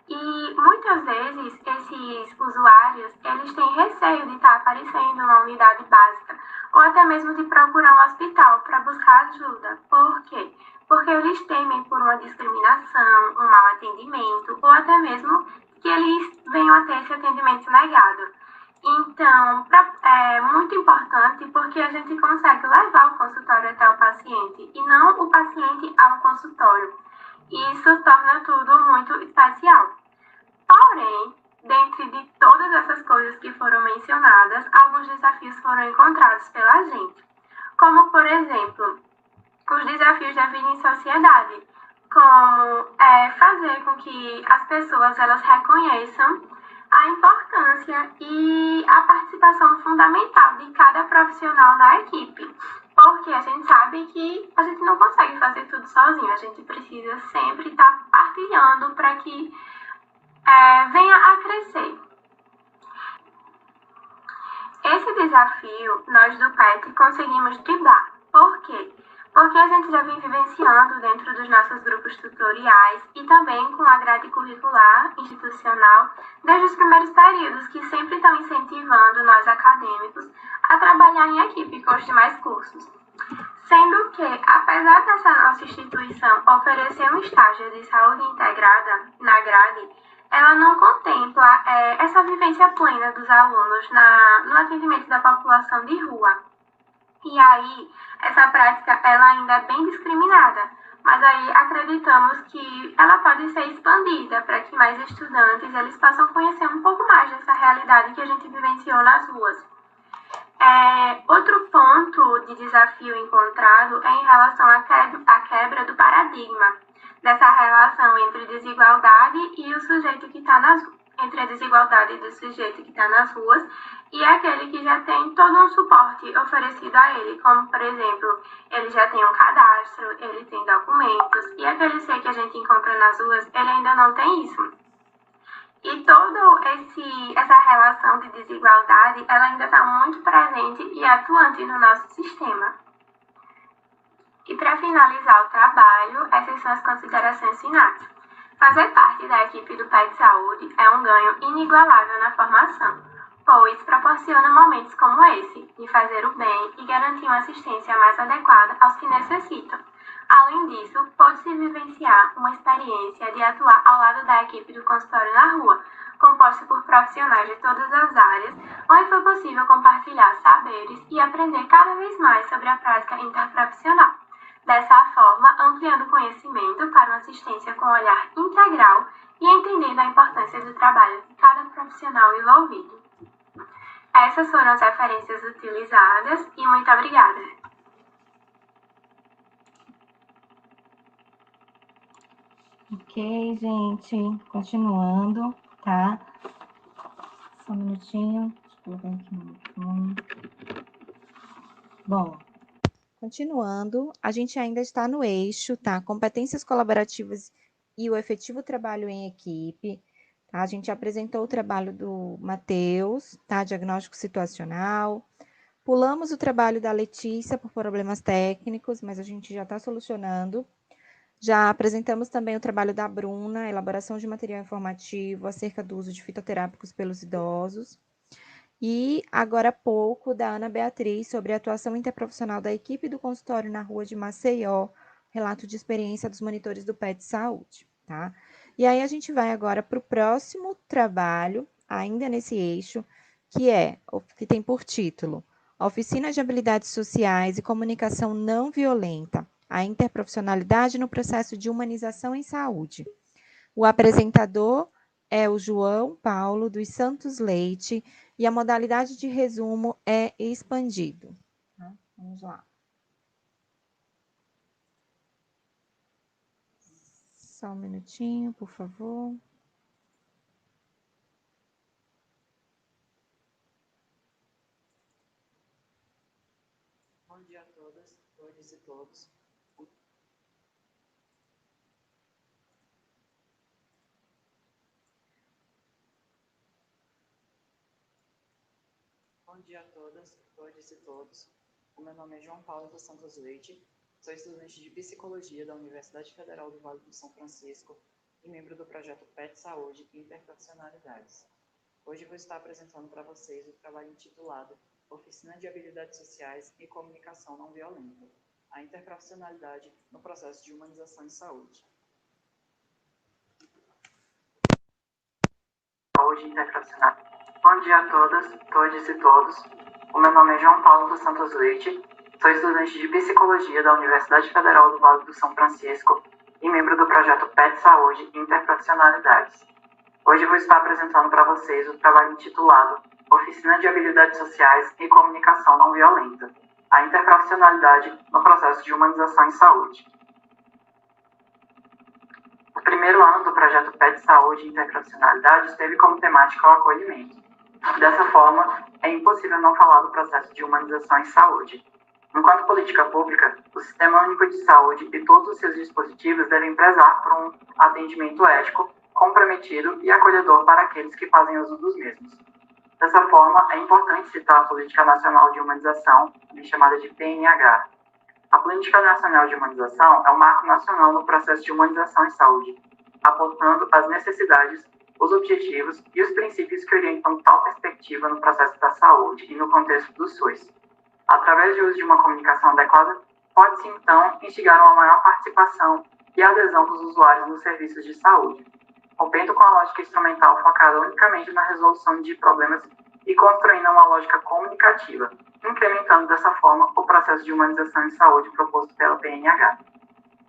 E muitas vezes esses usuários, eles têm receio de estar aparecendo numa unidade básica ou até mesmo de procurar um hospital para buscar ajuda. Por quê? Porque eles temem por uma discriminação, um mau atendimento ou até mesmo que eles venham a ter esse atendimento negado. Então, é muito importante porque a gente consegue levar o consultório até o paciente e não o paciente ao consultório. E isso torna tudo muito especial. Porém, dentre de todas essas coisas que foram mencionadas, alguns desafios foram encontrados pela gente. Como, por exemplo, os desafios da vida em sociedade, como fazer com que as pessoas elas reconheçam a importância e a participação fundamental de cada profissional da equipe. Porque a gente sabe que a gente não consegue fazer tudo sozinho, a gente precisa sempre estar partilhando para que venha a crescer. Esse desafio, nós do PET conseguimos driblar. Por quê? Porque a gente já vem vivenciando dentro dos nossos grupos tutoriais e também com a grade curricular institucional desde os primeiros períodos, que sempre estão incentivando incentivando nós acadêmicos a trabalhar em equipe com os demais cursos. Sendo que, apesar dessa nossa instituição oferecer um estágio de saúde integrada na grade, ela não contempla essa vivência plena dos alunos no atendimento da população de rua. E aí, essa prática ela ainda é bem discriminada, mas aí acreditamos que ela pode ser expandida para que mais estudantes eles possam conhecer um pouco mais dessa realidade que a gente vivenciou nas ruas. Outro ponto de desafio encontrado é em relação à quebra do paradigma dessa relação entre desigualdade e o sujeito que está entre a desigualdade do sujeito que está nas ruas e aquele que já tem todo um suporte oferecido a ele, como, por exemplo, ele já tem um cadastro, ele tem documentos, e aquele ser que a gente encontra nas ruas, ele ainda não tem isso. E toda essa relação de desigualdade, ela ainda está muito presente e atuante no nosso sistema. E para finalizar o trabalho, essas são as considerações finais. Fazer parte da equipe do PET Saúde é um ganho inigualável na formação, pois proporciona momentos como esse, de fazer o bem e garantir uma assistência mais adequada aos que necessitam. Além disso, pode-se vivenciar uma experiência de atuar ao lado da equipe do consultório na rua, composta por profissionais de todas as áreas, onde foi possível compartilhar saberes e aprender cada vez mais sobre a prática interprofissional. Dessa forma, ampliando o conhecimento para uma assistência com um olhar integral e entendendo a importância do trabalho de cada profissional envolvido. Essas foram as referências utilizadas e muito obrigada. Ok, gente, continuando, tá? Só um minutinho, deixa eu colocar aqui no microfone. Bom, continuando, a gente ainda está no eixo, tá? Competências colaborativas e o efetivo trabalho em equipe, tá? A gente apresentou o trabalho do Matheus, tá? Diagnóstico situacional. Pulamos o trabalho da Letícia por problemas técnicos, mas a gente já está solucionando. Já apresentamos também o trabalho da Bruna, elaboração de material informativo acerca do uso de fitoterápicos pelos idosos. E, agora há pouco, da Ana Beatriz, sobre a atuação interprofissional da equipe do consultório na rua de Maceió, relato de experiência dos monitores do PET Saúde, tá? E aí a gente vai agora para o próximo trabalho, ainda nesse eixo, que tem por título Oficina de Habilidades Sociais e Comunicação Não Violenta, a interprofissionalidade no processo de humanização em saúde. O apresentador é o João Paulo dos Santos Leite e a modalidade de resumo é expandido. Tá? Vamos lá. Só um minutinho, por favor. Bom dia a todas, todos e todos. Bom dia a todas, todos e todos. O meu nome é João Paulo dos Santos Leite, sou estudante de Psicologia da Universidade Federal do Vale do São Francisco e membro do projeto PET Saúde e Interprofissionalidades. Hoje vou estar apresentando para vocês o trabalho intitulado Oficina de Habilidades Sociais e Comunicação Não Violenta, a interprofissionalidade no processo de humanização em saúde. Saúde interprofissional. Bom dia a todas, todos e todos. O meu nome é João Paulo dos Santos Leite, sou estudante de Psicologia da Universidade Federal do Vale do São Francisco e membro do projeto PET Saúde e Interprofissionalidades. Hoje vou estar apresentando para vocês o trabalho intitulado Oficina de Habilidades Sociais e Comunicação Não Violenta, a interprofissionalidade no processo de humanização em saúde. O primeiro ano do projeto PET Saúde e Interprofissionalidades teve como temática o acolhimento. Dessa forma, é impossível não falar do processo de humanização em saúde. Enquanto política pública, o Sistema Único de Saúde e todos os seus dispositivos devem prezar por um atendimento ético, comprometido e acolhedor para aqueles que fazem uso dos mesmos. Dessa forma, é importante citar a Política Nacional de Humanização, também chamada de PNH. A Política Nacional de Humanização é um marco nacional no processo de humanização em saúde, apontando as necessidades os objetivos e os princípios que orientam tal perspectiva no processo da saúde e no contexto do SUS. Através do uso de uma comunicação adequada, pode-se, então, instigar uma maior participação e adesão dos usuários nos serviços de saúde, rompendo com a lógica instrumental focada unicamente na resolução de problemas e construindo uma lógica comunicativa, incrementando dessa forma o processo de humanização em saúde proposto pela PNH.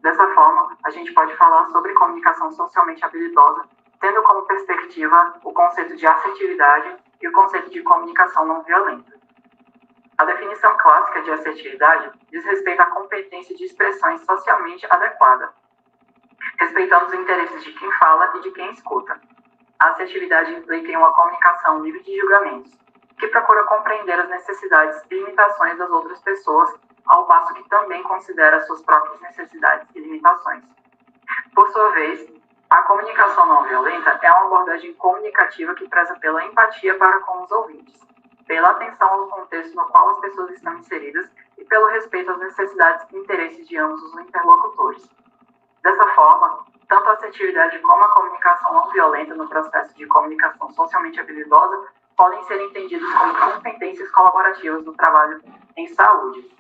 Dessa forma, a gente pode falar sobre comunicação socialmente habilidosa, tendo como perspectiva o conceito de assertividade e o conceito de comunicação não violenta. A definição clássica de assertividade diz respeito à competência de expressões socialmente adequada, respeitando os interesses de quem fala e de quem escuta. A assertividade implica em uma comunicação livre de julgamentos, que procura compreender as necessidades e limitações das outras pessoas, ao passo que também considera suas próprias necessidades e limitações. Por sua vez, a comunicação não violenta é uma abordagem comunicativa que preza pela empatia para com os ouvintes, pela atenção ao contexto no qual as pessoas estão inseridas e pelo respeito às necessidades e interesses de ambos os interlocutores. Dessa forma, tanto a assertividade como a comunicação não violenta no processo de comunicação socialmente habilidosa podem ser entendidos como competências colaborativas no trabalho em saúde.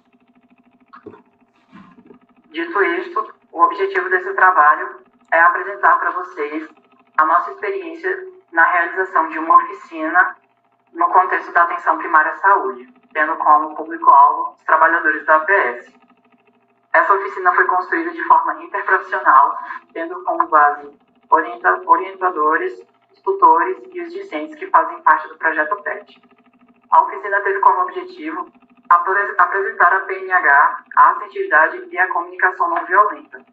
Dito isto, o objetivo desse trabalho é apresentar para vocês a nossa experiência na realização de uma oficina no contexto da atenção primária à saúde, tendo como público-alvo os trabalhadores da APS. Essa oficina foi construída de forma interprofissional, tendo como base orientadores, os tutores e os discentes que fazem parte do projeto PET. A oficina teve como objetivo apresentar a PNH, a assertividade e a comunicação não violenta,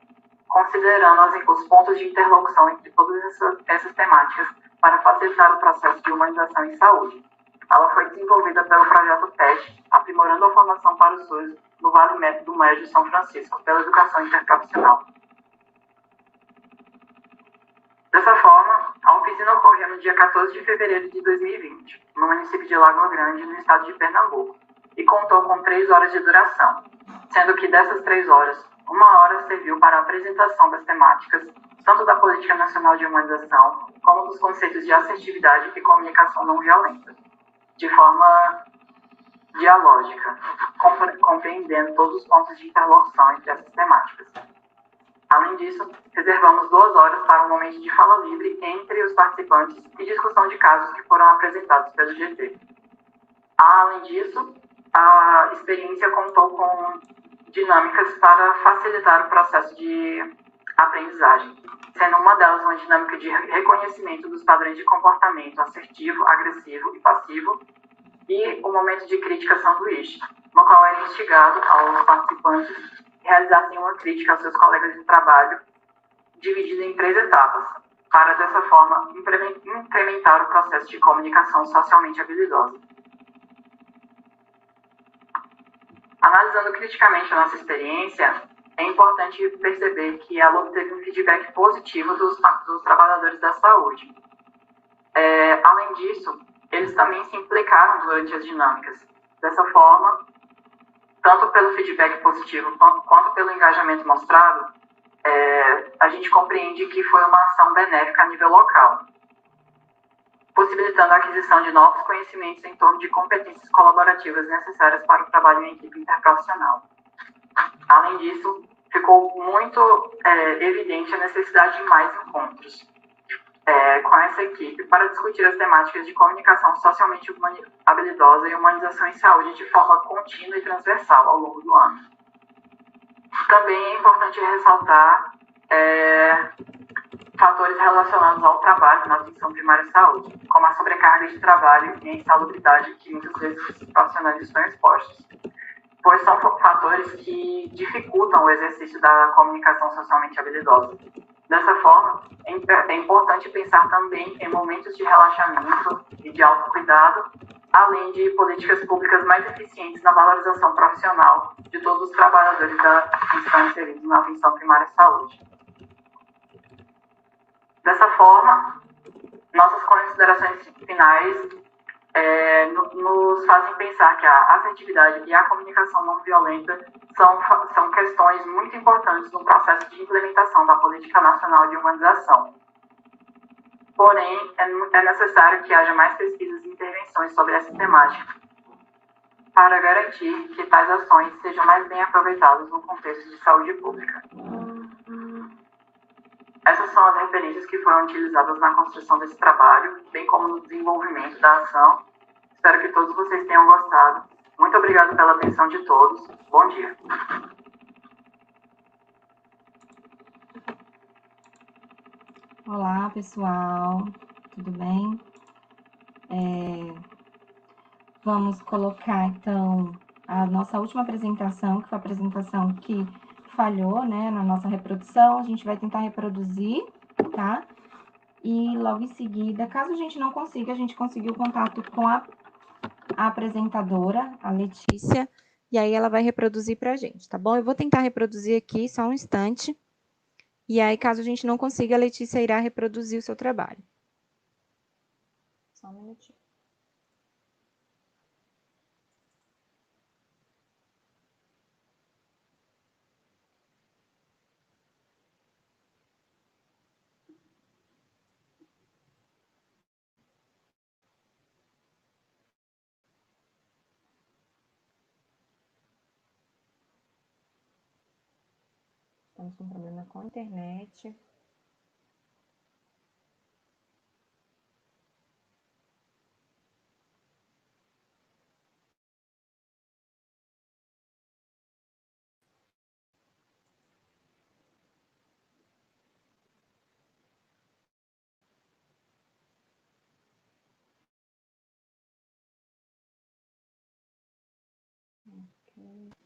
considerando os pontos de interlocução entre todas essas temáticas para facilitar o processo de humanização em saúde. Ela foi desenvolvida pelo projeto PET, aprimorando a formação para o SUS no Vale do Médio São Francisco, pela educação interprofissional. Dessa forma, a oficina ocorreu no dia 14 de fevereiro de 2020, no município de Lagoa Grande, no estado de Pernambuco, e contou com 3 horas de duração, sendo que dessas 3 horas, 1 hora serviu para a apresentação das temáticas, tanto da Política Nacional de Humanização, como dos conceitos de assertividade e comunicação não violenta, de forma dialógica, compreendendo todos os pontos de interlocução entre essas temáticas. Além disso, reservamos 2 horas para um momento de fala livre entre os participantes e discussão de casos que foram apresentados pelo GT. Além disso, a experiência contou com dinâmicas para facilitar o processo de aprendizagem, sendo uma delas uma dinâmica de reconhecimento dos padrões de comportamento assertivo, agressivo e passivo, e o momento de crítica sanduíche, no qual era instigado aos participantes realizassem uma crítica aos seus colegas de trabalho, dividida em 3 etapas, para dessa forma incrementar o processo de comunicação socialmente habilidosa. Analisando criticamente a nossa experiência, é importante perceber que ela obteve um feedback positivo dos trabalhadores da saúde. Além disso, eles também se implicaram durante as dinâmicas. Dessa forma, tanto pelo feedback positivo quanto pelo engajamento mostrado, a gente compreende que foi uma ação benéfica a nível local, possibilitando a aquisição de novos conhecimentos em torno de competências colaborativas necessárias para o trabalho em equipe interprofissional. Além disso, ficou muito evidente a necessidade de mais encontros com essa equipe para discutir as temáticas de comunicação socialmente habilidosa e humanização em saúde de forma contínua e transversal ao longo do ano. Também é importante ressaltar fatores relacionados ao trabalho na atenção primária à saúde, como a sobrecarga de trabalho e a insalubridade que muitas vezes os profissionais estão expostos, pois são fatores que dificultam o exercício da comunicação socialmente habilidosa. Dessa forma, é importante pensar também em momentos de relaxamento e de autocuidado, além de políticas públicas mais eficientes na valorização profissional de todos os trabalhadores que estão inseridos na atenção primária à saúde. Dessa forma, nossas considerações finais nos fazem pensar que a assertividade e a comunicação não violenta são questões muito importantes no processo de implementação da Política Nacional de Humanização. Porém, é necessário que haja mais pesquisas e intervenções sobre essa temática, para garantir que tais ações sejam mais bem aproveitadas no contexto de saúde pública. Essas são as referências que foram utilizadas na construção desse trabalho, bem como no desenvolvimento da ação. Espero que todos vocês tenham gostado. Muito obrigado pela atenção de todos. Bom dia. Olá, pessoal. Tudo bem? Vamos colocar, então, a nossa última apresentação, que foi a apresentação que falhou, né, na nossa reprodução. A gente vai tentar reproduzir, tá? E logo em seguida, caso a gente não consiga, a gente conseguiu contato com a apresentadora, a Letícia, e aí ela vai reproduzir para a gente, tá bom? Eu vou tentar reproduzir aqui, só um instante. E aí, caso a gente não consiga, a Letícia irá reproduzir o seu trabalho. Só um minutinho. Estamos com problema com a internet. Ok.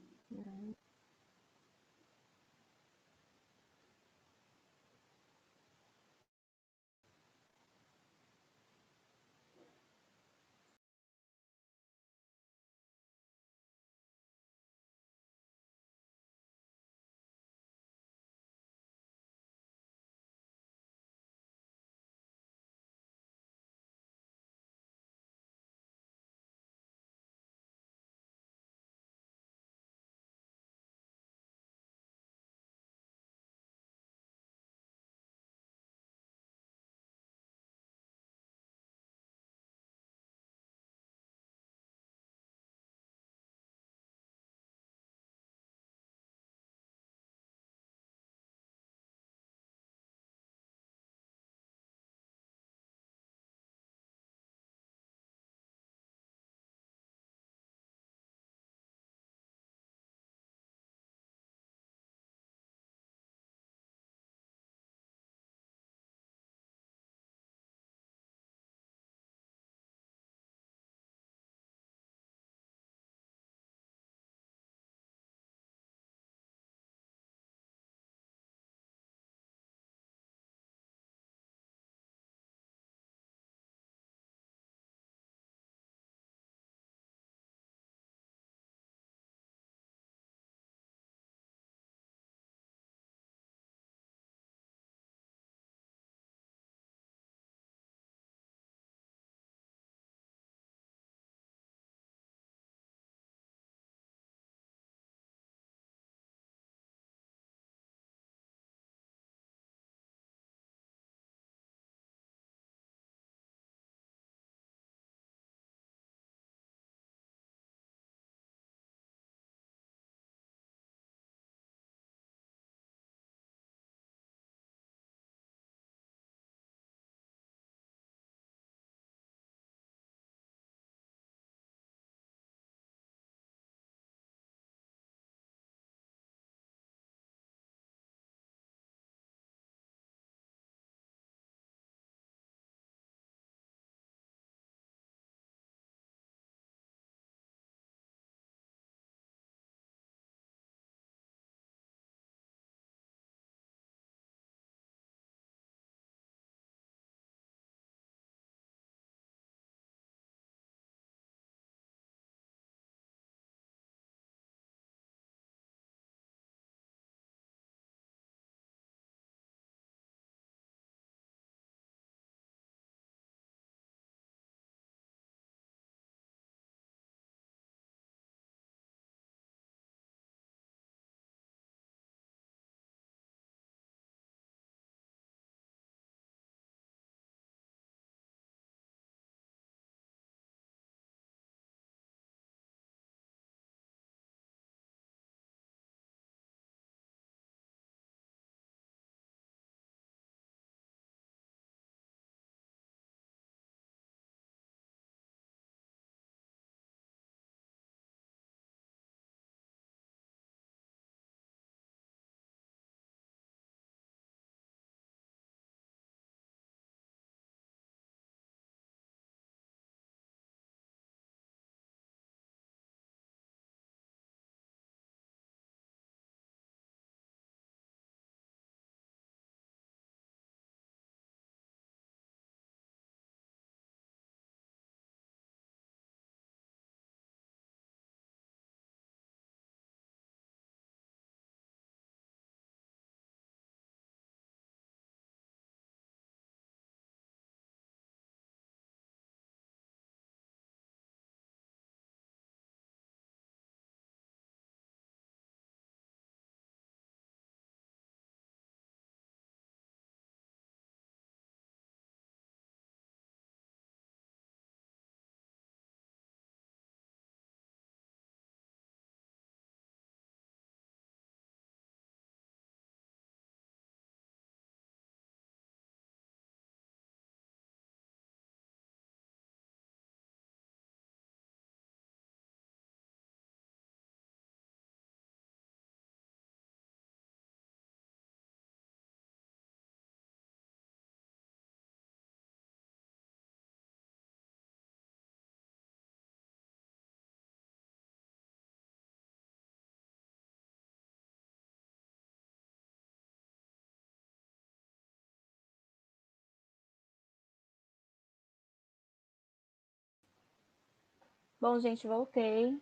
Bom, gente, voltei.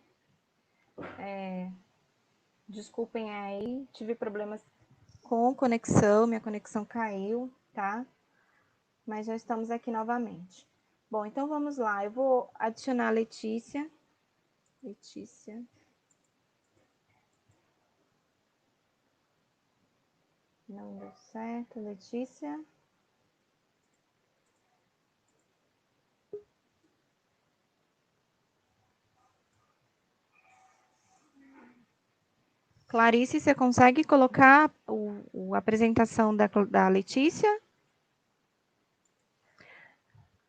Desculpem aí, tive problemas com conexão, minha conexão caiu, tá? Mas já estamos aqui novamente. Bom, então vamos lá. Eu vou adicionar a Letícia. Não deu certo, Letícia. Clarice, você consegue colocar a apresentação da Letícia?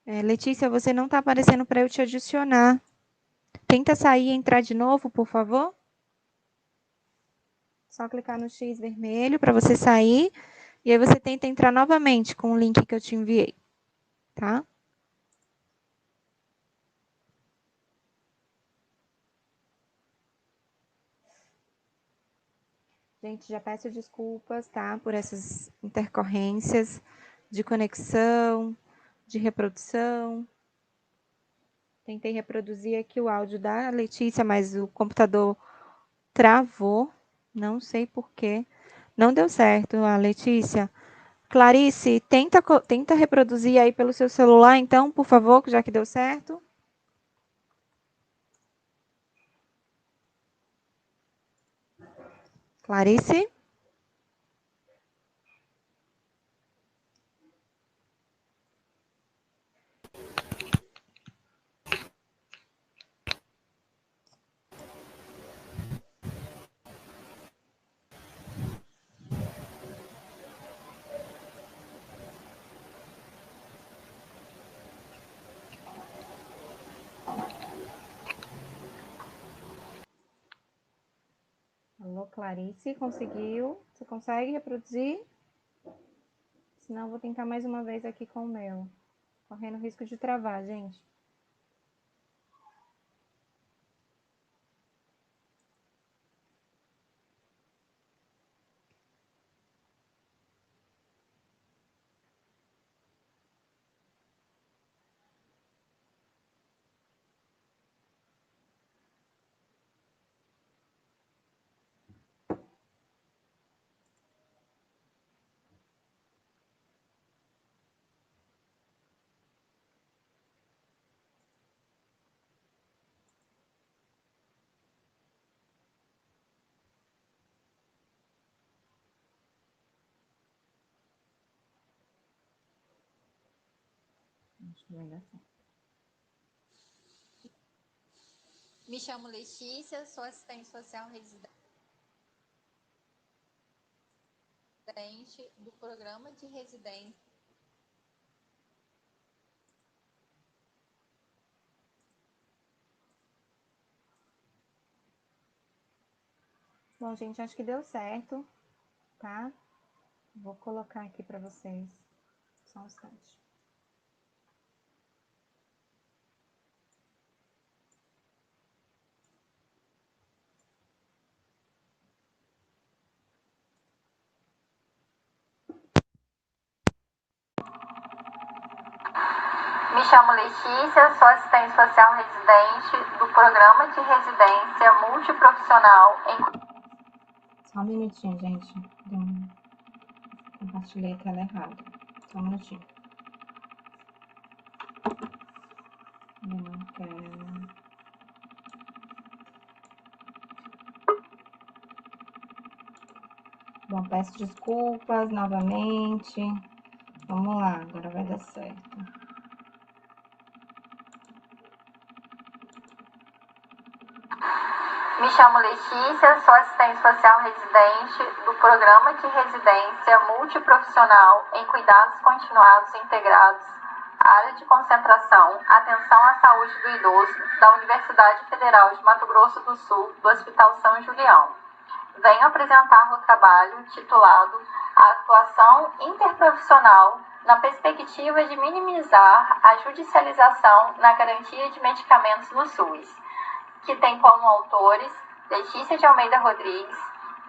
Letícia, você não está aparecendo para eu te adicionar. Tenta sair e entrar de novo, por favor. Só clicar no X vermelho para você sair. E aí você tenta entrar novamente com o link que eu te enviei. Tá? Gente, já peço desculpas, tá? Por essas intercorrências de conexão, de reprodução. Tentei reproduzir aqui o áudio da Letícia, mas o computador travou. Não sei por quê. Não deu certo, a Letícia. Clarice, tenta reproduzir aí pelo seu celular, então, por favor, já que deu certo. Clarice? Alô, Clarice, conseguiu? Você consegue reproduzir? Senão, eu vou tentar mais uma vez aqui com o meu. Correndo risco de travar, gente. Acho que vai dar certo. Me chamo Letícia, sou assistente social residente do programa de residência. Bom, gente, acho que deu certo, tá? Vou colocar aqui para vocês. Só um instante. Me chamo Letícia, sou assistente social residente do programa de residência multiprofissional em... Só um minutinho, gente. Compartilhei a tela errada. Só um minutinho. Eu não quero. Bom, peço desculpas novamente. Vamos lá, agora vai dar certo. Me chamo Letícia, sou assistente social residente do programa de residência multiprofissional em cuidados continuados integrados, área de concentração, atenção à saúde do idoso da Universidade Federal de Mato Grosso do Sul, do Hospital São Julião. Venho apresentar o trabalho titulado A Atuação Interprofissional na perspectiva de minimizar a judicialização na garantia de medicamentos no SUS, que tem como autores Letícia de Almeida Rodrigues,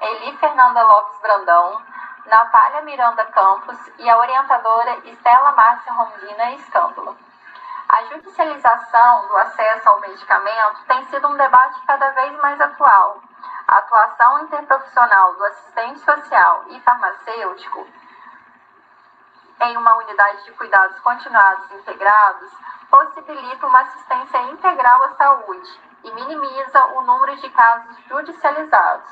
Eli Fernanda Lopes Brandão, Natália Miranda Campos e a orientadora Estela Márcia Rondina Escândolo. A judicialização do acesso ao medicamento tem sido um debate cada vez mais atual. A atuação interprofissional do assistente social e farmacêutico em uma unidade de cuidados continuados integrados possibilita uma assistência integral à saúde e minimiza o número de casos judicializados.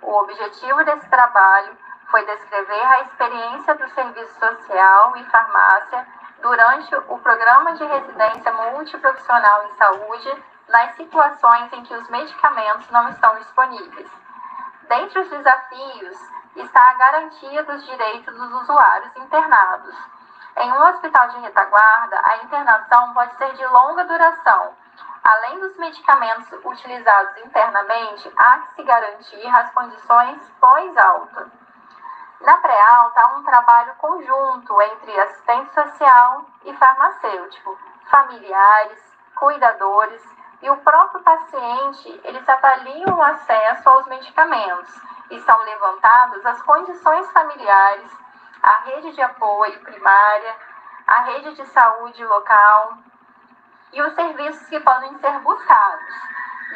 O objetivo desse trabalho foi descrever a experiência do serviço social e farmácia durante o programa de residência multiprofissional em saúde nas situações em que os medicamentos não estão disponíveis. Dentre os desafios está a garantia dos direitos dos usuários internados. Em um hospital de retaguarda, a internação pode ser de longa duração. Além dos medicamentos utilizados internamente, há que se garantir as condições pós-alta. Na pré-alta, há um trabalho conjunto entre assistente social e farmacêutico, familiares, cuidadores e o próprio paciente. Eles avaliam o acesso aos medicamentos e são levantadas as condições familiares, a rede de apoio primária, a rede de saúde local e os serviços que podem ser buscados.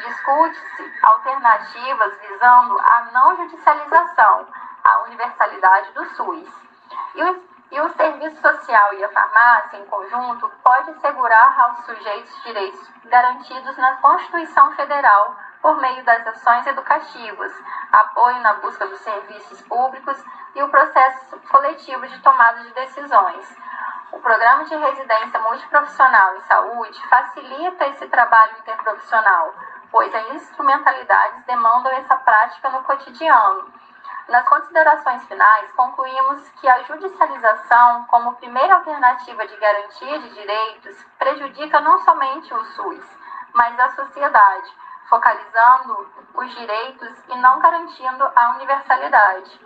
Discute-se alternativas visando a não judicialização, a universalidade do SUS. E o serviço social e a farmácia, em conjunto, pode assegurar aos sujeitos direitos garantidos na Constituição Federal por meio das ações educativas, apoio na busca dos serviços públicos e o processo coletivo de tomada de decisões. O programa de residência multiprofissional em saúde facilita esse trabalho interprofissional, pois as instrumentalidades demandam essa prática no cotidiano. Nas considerações finais, concluímos que a judicialização, como primeira alternativa de garantia de direitos, prejudica não somente o SUS, mas a sociedade, focalizando os direitos e não garantindo a universalidade.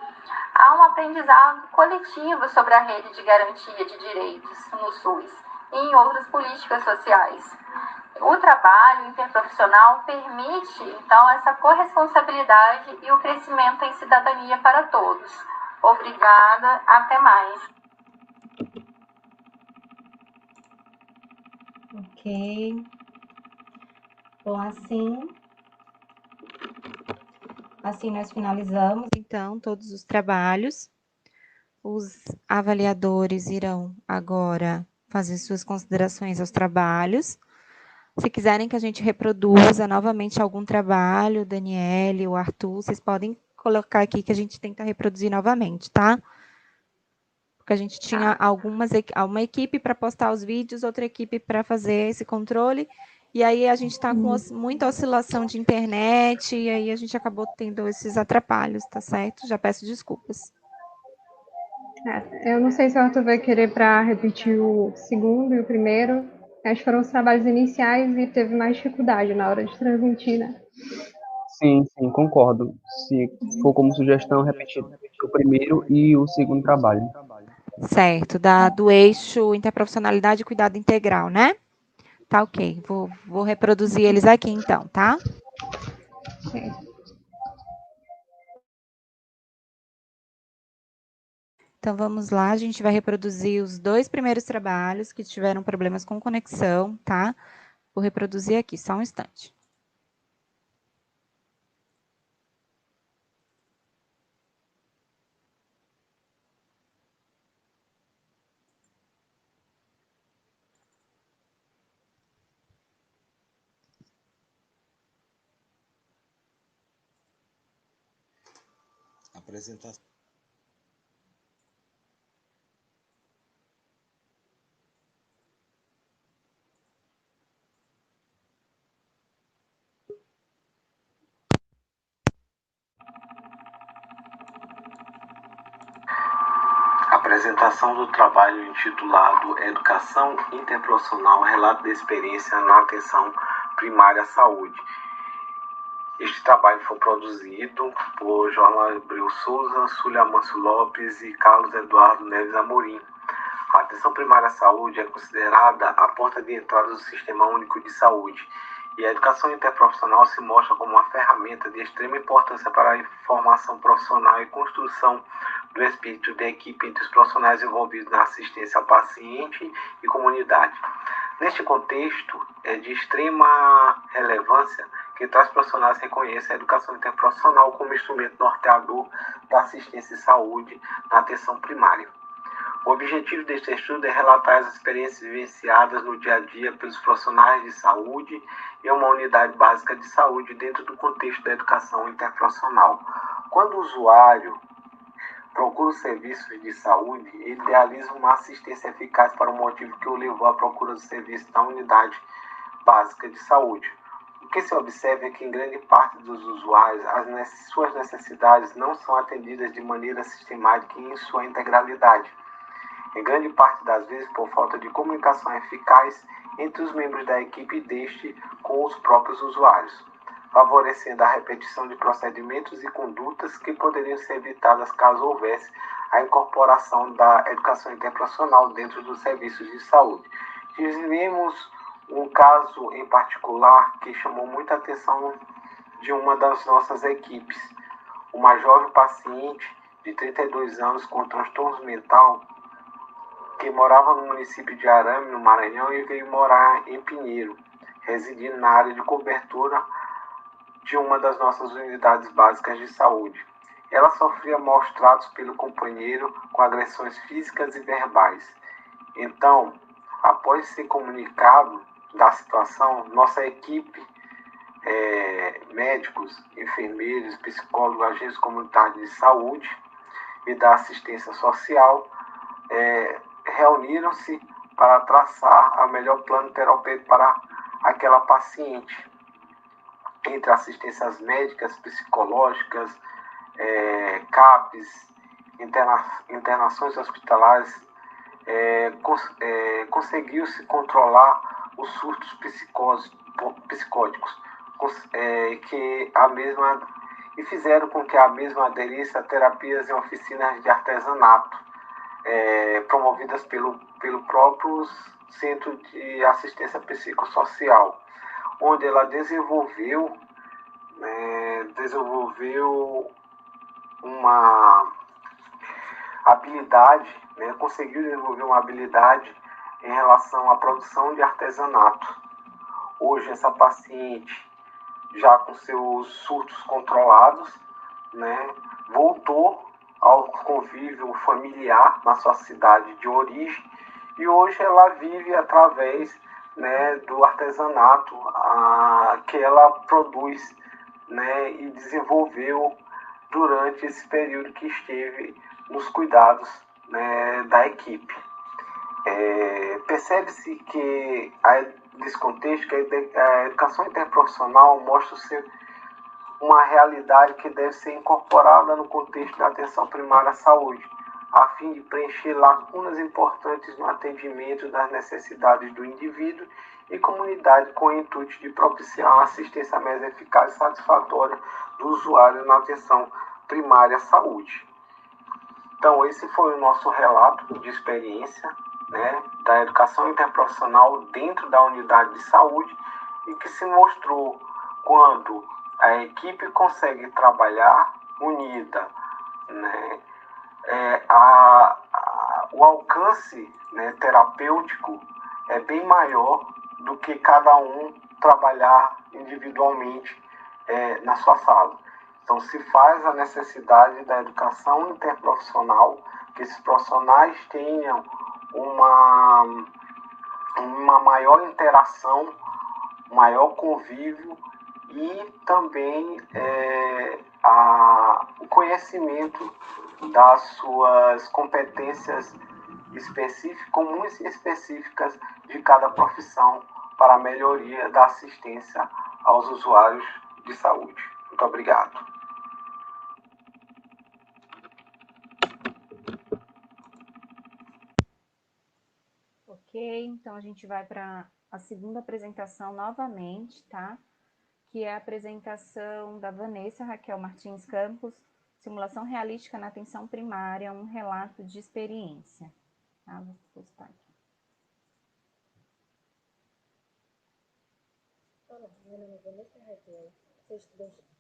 Há um aprendizado coletivo sobre a rede de garantia de direitos no SUS e em outras políticas sociais. O trabalho interprofissional permite, então, essa corresponsabilidade e o crescimento em cidadania para todos. Obrigada, até mais. Ok. Bom, assim nós finalizamos, então, todos os trabalhos. Os avaliadores irão agora fazer suas considerações aos trabalhos. Se quiserem que a gente reproduza novamente algum trabalho, Daniele, o Arthur, vocês podem colocar aqui que a gente tenta reproduzir novamente, tá? Porque a gente tinha uma equipe para postar os vídeos, outra equipe para fazer esse controle, e aí a gente está com muita oscilação de internet, e aí a gente acabou tendo esses atrapalhos, tá certo? Já peço desculpas. Eu não sei se o Arthur vai querer para repetir o segundo e o primeiro. Acho que foram os trabalhos iniciais e teve mais dificuldade na hora de transmitir, né? Sim, concordo. Se for como sugestão, repetir o primeiro e o segundo trabalho. Certo, do eixo interprofissionalidade e cuidado integral, né? Tá ok, vou reproduzir eles aqui então, tá? Então, vamos lá, a gente vai reproduzir os 2 primeiros trabalhos que tiveram problemas com conexão, tá? Vou reproduzir aqui, só um instante. Apresentação. Apresentação do trabalho intitulado Educação Interprofissional, Relato de Experiência na Atenção Primária à Saúde. Este trabalho foi produzido por João Abreu Souza, Súlia Amâncio Lopes e Carlos Eduardo Neves Amorim. A atenção primária à saúde é considerada a porta de entrada do Sistema Único de Saúde, e a educação interprofissional se mostra como uma ferramenta de extrema importância para a formação profissional e construção do espírito de equipe entre os profissionais envolvidos na assistência ao paciente e comunidade. Neste contexto, é de extrema relevância que tais profissionais reconheçam a educação interprofissional como instrumento norteador da assistência e saúde na atenção primária. O objetivo deste estudo é relatar as experiências vivenciadas no dia a dia pelos profissionais de saúde em uma unidade básica de saúde dentro do contexto da educação interprofissional. Quando o usuário procura os serviços de saúde, ele idealiza uma assistência eficaz para o motivo que o levou à procura do serviço da unidade básica de saúde. O que se observa é que, em grande parte dos usuários, suas necessidades não são atendidas de maneira sistemática e em sua integralidade. Em grande parte das vezes, por falta de comunicação eficaz entre os membros da equipe deste com os próprios usuários, favorecendo a repetição de procedimentos e condutas que poderiam ser evitadas caso houvesse a incorporação da educação interprofissional dentro dos serviços de saúde. Tivemos um caso em particular que chamou muita atenção de uma das nossas equipes. Uma jovem paciente de 32 anos com transtorno mental que morava no município de Arame, no Maranhão, e veio morar em Pinheiro, residindo na área de cobertura de uma das nossas unidades básicas de saúde. Ela sofria maus tratos pelo companheiro com agressões físicas e verbais. Então, após ser comunicado da situação, nossa equipe, médicos, enfermeiros, psicólogos, agentes comunitários de saúde e da assistência social, reuniram-se para traçar o melhor plano terapêutico para aquela paciente, entre assistências médicas, psicológicas, CAPs, internações hospitalares. Conseguiu-se controlar os surtos psicóticos e fizeram com que a mesma aderisse a terapias e oficinas de artesanato, promovidas pelo próprio Centro de Assistência Psicossocial, onde ela desenvolveu uma habilidade, conseguiu desenvolver uma habilidade em relação à produção de artesanato. Hoje essa paciente, já com seus surtos controlados, voltou ao convívio familiar na sua cidade de origem, e hoje ela vive através do artesanato que ela produz, e desenvolveu durante esse período que esteve nos cuidados da equipe. Percebe-se que nesse contexto que a educação interprofissional mostra ser uma realidade que deve ser incorporada no contexto da atenção primária à saúde, a fim de preencher lacunas importantes no atendimento das necessidades do indivíduo e comunidade, com o intuito de propiciar uma assistência mais eficaz e satisfatória do usuário na atenção primária à saúde. Então, esse foi o nosso relato de experiência, da educação interprofissional dentro da unidade de saúde, e que se mostrou quando a equipe consegue trabalhar unida, o alcance terapêutico é bem maior do que cada um trabalhar individualmente na sua sala. Então, se faz a necessidade da educação interprofissional, que esses profissionais tenham uma maior interação, maior convívio e também o conhecimento das suas competências comuns e específicas de cada profissão para a melhoria da assistência aos usuários de saúde. Muito obrigado. Ok, então a gente vai para a segunda apresentação novamente, tá? Que é a apresentação da Vanessa Raquel Martins Campos, Simulação Realística na Atenção Primária, um relato de experiência. Tá? Vou postar aqui. Olá, meu nome é Vanessa Raquel, sou estudante.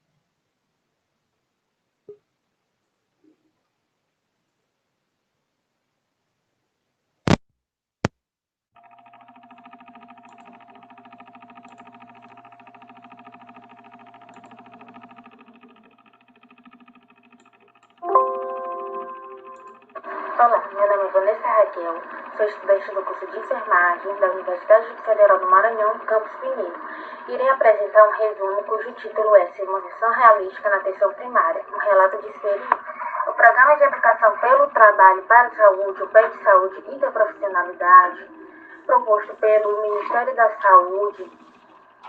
Olá, meu nome é Vanessa Raquel, sou estudante do curso de enfermagem da Universidade Federal do Maranhão, campus Pinheiro. Irei apresentar um resumo cujo título é Simulação Realística na Atenção Primária, um relato de experiência. O Programa de Educação pelo Trabalho para a Saúde, o PET Saúde e Interprofissionalidade, proposto pelo Ministério da Saúde,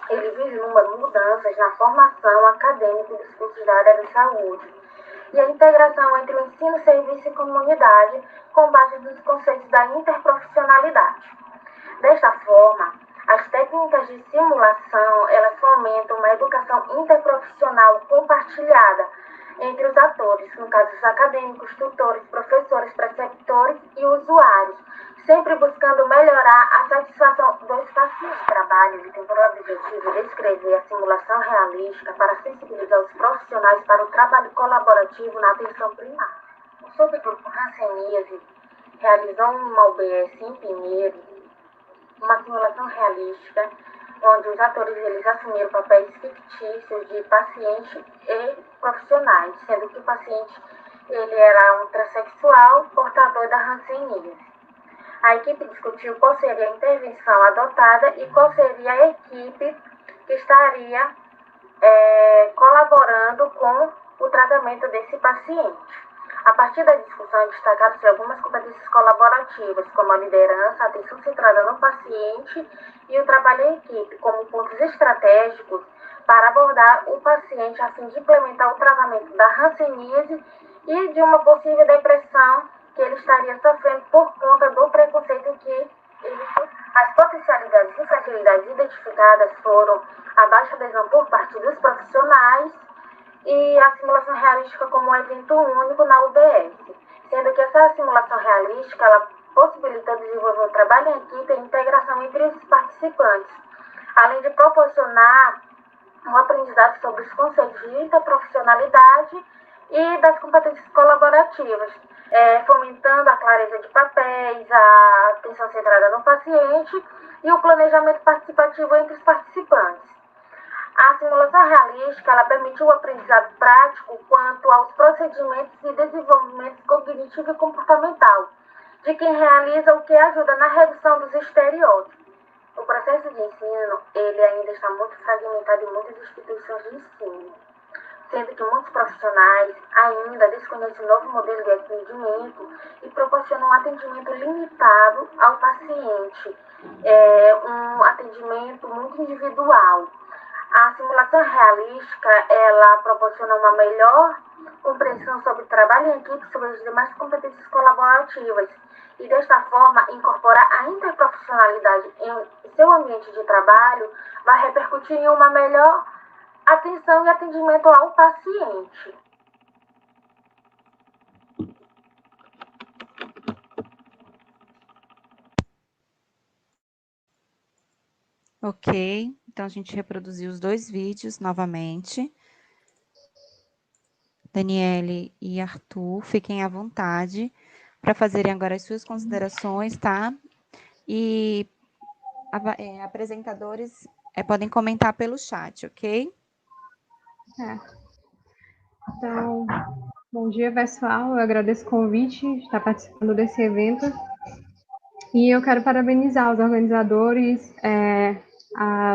ele vislumbra mudanças na formação acadêmica dos cursos da área de saúde e a integração entre o ensino, serviço e comunidade com base nos conceitos da interprofissionalidade. Desta forma, as técnicas de simulação, elas fomentam uma educação interprofissional compartilhada entre os atores, no caso os acadêmicos, tutores, professores, preceptores e usuários, sempre buscando melhorar a satisfação dos pacientes. O trabalho tem por objetivo descrever a simulação realística para sensibilizar os profissionais para o trabalho colaborativo na atenção primária. O subgrupo Hanseníase realizou uma UBS em Pinheiro, uma simulação realística, onde os atores eles assumiram papéis fictícios de paciente e profissionais, sendo que o paciente ele era um transexual portador da hanseníase. A equipe discutiu qual seria a intervenção adotada e qual seria a equipe que estaria colaborando com o tratamento desse paciente. A partir da discussão, destacaram-se algumas competências colaborativas, como a liderança, a atenção centrada no paciente e o trabalho em equipe, como pontos estratégicos para abordar o paciente a fim de implementar o tratamento da hanseníase e de uma possível depressão que ele estaria sofrendo por conta do preconceito que ele sofreu. As potencialidades e fragilidades identificadas foram a baixa adesão por parte dos profissionais e a simulação realística como um evento único na UBS, sendo que essa simulação realística ela possibilitou desenvolver o trabalho em equipe e a integração entre os participantes, além de proporcionar um aprendizado sobre os conceitos de interprofissionalidade e das competências colaborativas, fomentando a clareza de papéis, a atenção centrada no paciente e o planejamento participativo entre os participantes. A simulação realística ela permitiu o aprendizado prático quanto aos procedimentos e desenvolvimento cognitivo e comportamental de quem realiza, o que ajuda na redução dos estereótipos. O processo de ensino ele ainda está muito fragmentado em muitas instituições de ensino, sendo que muitos profissionais ainda desconhecem o novo modelo de atendimento e proporcionam um atendimento limitado ao paciente, um atendimento muito individual. A simulação realística, ela proporciona uma melhor compreensão sobre o trabalho em equipe, sobre as demais competências colaborativas e, desta forma, incorporar a interprofissionalidade em seu ambiente de trabalho vai repercutir em uma melhor atenção e atendimento ao paciente. Ok, então a gente reproduziu os dois vídeos novamente. Daniele e Arthur, fiquem à vontade para fazerem agora as suas considerações, tá? E apresentadores podem comentar pelo chat, ok? Então, bom dia, pessoal. Eu agradeço o convite de estar participando desse evento. E eu quero parabenizar os organizadores,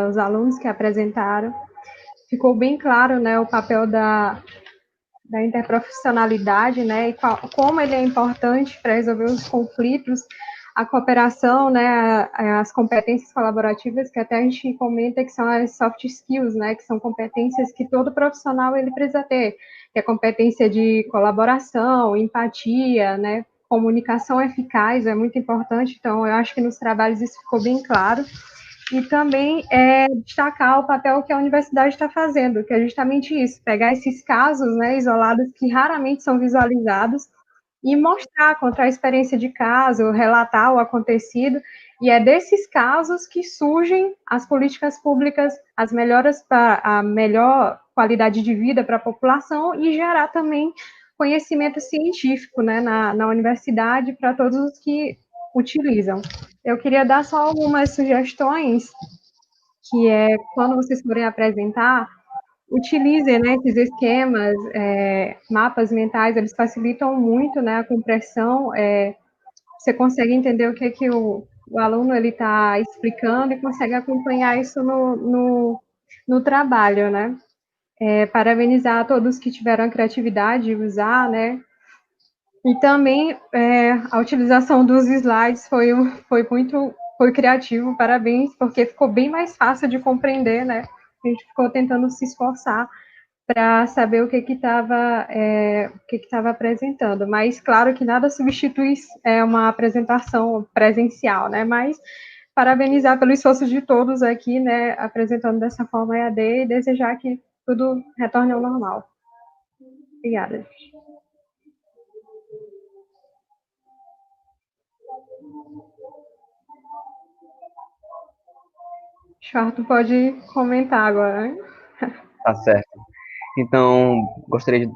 os alunos que apresentaram. Ficou bem claro, né, o papel da interprofissionalidade, né, e como ele é importante para resolver os conflitos, a cooperação, né, as competências colaborativas, que até a gente comenta que são as soft skills, né, que são competências que todo profissional ele precisa ter, que é competência de colaboração, empatia, né, comunicação eficaz, é muito importante. Então, eu acho que nos trabalhos isso ficou bem claro. E também destacar o papel que a universidade está fazendo, que é justamente isso, pegar esses casos, né, isolados que raramente são visualizados e mostrar, contar a experiência de caso, relatar o acontecido, e é desses casos que surgem as políticas públicas, as melhoras para a melhor qualidade de vida para a população e gerar também conhecimento científico, né, na universidade para todos os que utilizam. Eu queria dar só algumas sugestões, que é, quando vocês forem apresentar, utilizem, né, esses esquemas, mapas mentais, eles facilitam muito, né, a compreensão. Você consegue entender o que o aluno ele está explicando e consegue acompanhar isso no trabalho, né? Parabenizar a todos que tiveram a criatividade de usar, né? E também a utilização dos slides foi criativo, parabéns, porque ficou bem mais fácil de compreender, né? A gente ficou tentando se esforçar para saber o que estava apresentando, mas claro que nada substitui uma apresentação presencial, né? Mas parabenizar pelo esforço de todos aqui, né? Apresentando dessa forma EAD e desejar que tudo retorne ao normal. Obrigada. Charto pode comentar agora, né? Tá certo. Então, gostaria de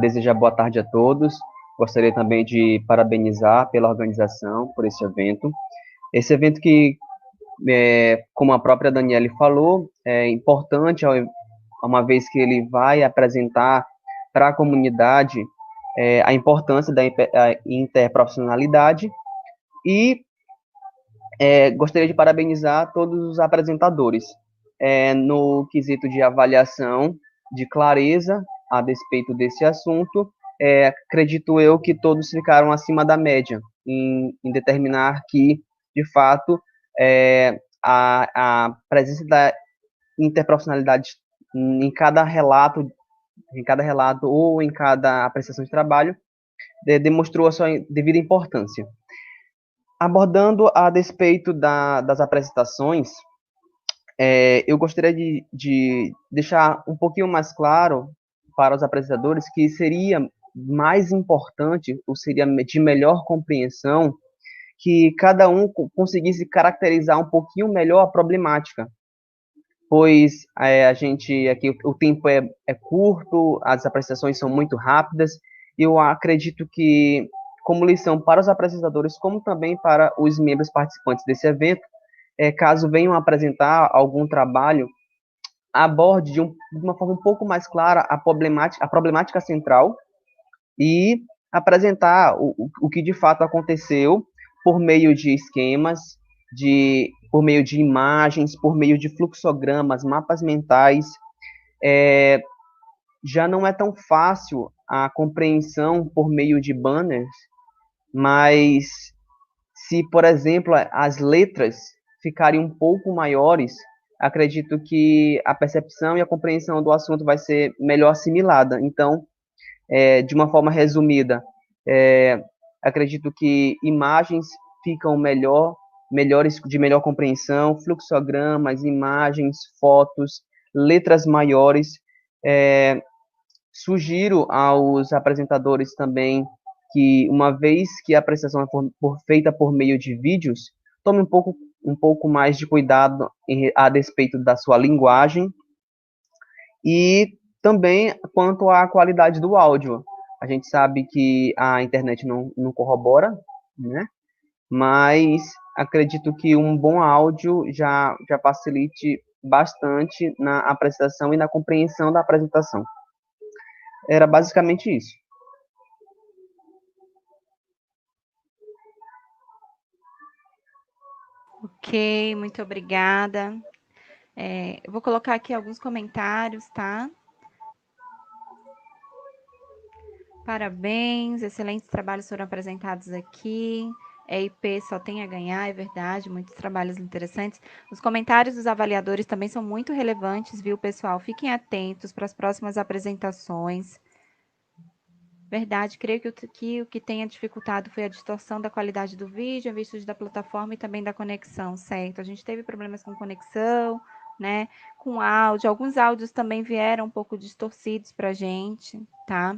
desejar boa tarde a todos. Gostaria também de parabenizar pela organização, por esse evento. Esse evento que, como a própria Daniele falou, é importante, uma vez que ele vai apresentar para a comunidade a importância da interprofissionalidade e gostaria de parabenizar todos os apresentadores no quesito de avaliação, de clareza a despeito desse assunto. Acredito eu que todos ficaram acima da média em determinar que, de fato, a presença da interprofissionalidade em cada relato ou em cada apreciação de trabalho demonstrou a sua devida importância. Abordando a despeito das apresentações, eu gostaria de deixar um pouquinho mais claro para os apresentadores que seria mais importante, ou seria de melhor compreensão, que cada um conseguisse caracterizar um pouquinho melhor a problemática, pois a gente aqui o tempo é curto, as apresentações são muito rápidas, e eu acredito que, como lição para os apresentadores, como também para os membros participantes desse evento, caso venham apresentar algum trabalho, aborde de uma forma um pouco mais clara a problemática central e apresentar o que de fato aconteceu por meio de esquemas, por meio de imagens, por meio de fluxogramas, mapas mentais. Já não é tão fácil a compreensão por meio de banners, mas se, por exemplo, as letras ficarem um pouco maiores, acredito que a percepção e a compreensão do assunto vai ser melhor assimilada. Então, de uma forma resumida, acredito que imagens ficam melhores, de melhor compreensão, fluxogramas, imagens, fotos, letras maiores. Sugiro aos apresentadores também que, uma vez que a apresentação é feita por meio de vídeos, tome um pouco mais de cuidado a despeito da sua linguagem e também quanto à qualidade do áudio. A gente sabe que a internet não corrobora, né? Mas acredito que um bom áudio já facilite bastante na apresentação e na compreensão da apresentação. Era basicamente isso. Ok, muito obrigada. Eu vou colocar aqui alguns comentários, tá? Parabéns, excelentes trabalhos foram apresentados aqui. EIP só tem a ganhar, é verdade, muitos trabalhos interessantes. Os comentários dos avaliadores também são muito relevantes, viu, pessoal? Fiquem atentos para as próximas apresentações. Verdade, creio que o que tenha dificultado foi a distorção da qualidade do vídeo, em virtude da plataforma e também da conexão, certo? A gente teve problemas com conexão, né? Com áudio, alguns áudios também vieram um pouco distorcidos para a gente, tá?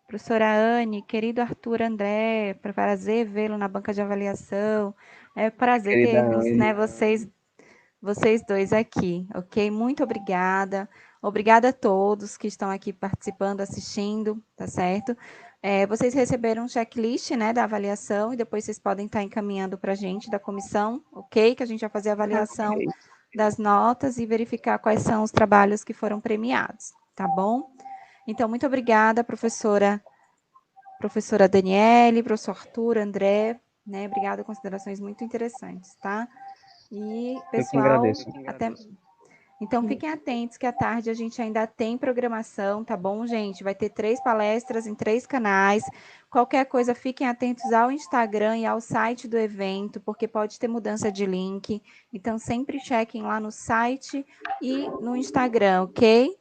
Professora Anne, querido Arthur André, prazer vê-lo na banca de avaliação. É prazer ter-los, né, vocês dois aqui, ok? Muito obrigada. Obrigada a todos que estão aqui participando, assistindo, tá certo? Vocês receberam um checklist, né, da avaliação e depois vocês podem estar encaminhando para a gente da comissão, ok? Que a gente vai fazer a avaliação das notas e verificar quais são os trabalhos que foram premiados, tá bom? Então, muito obrigada, professora Daniele, professor Arthur, André, né? Obrigada, considerações muito interessantes, tá? E, pessoal, até... Então, fiquem atentos que à tarde a gente ainda tem programação, tá bom, gente? Vai ter 3 palestras em 3 canais. Qualquer coisa, fiquem atentos ao Instagram e ao site do evento, porque pode ter mudança de link. Então, sempre chequem lá no site e no Instagram, ok?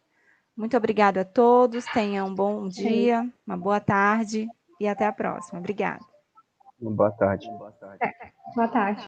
Muito obrigada a todos, tenham um bom dia, uma boa tarde e até a próxima. Obrigada. Boa tarde. Boa tarde.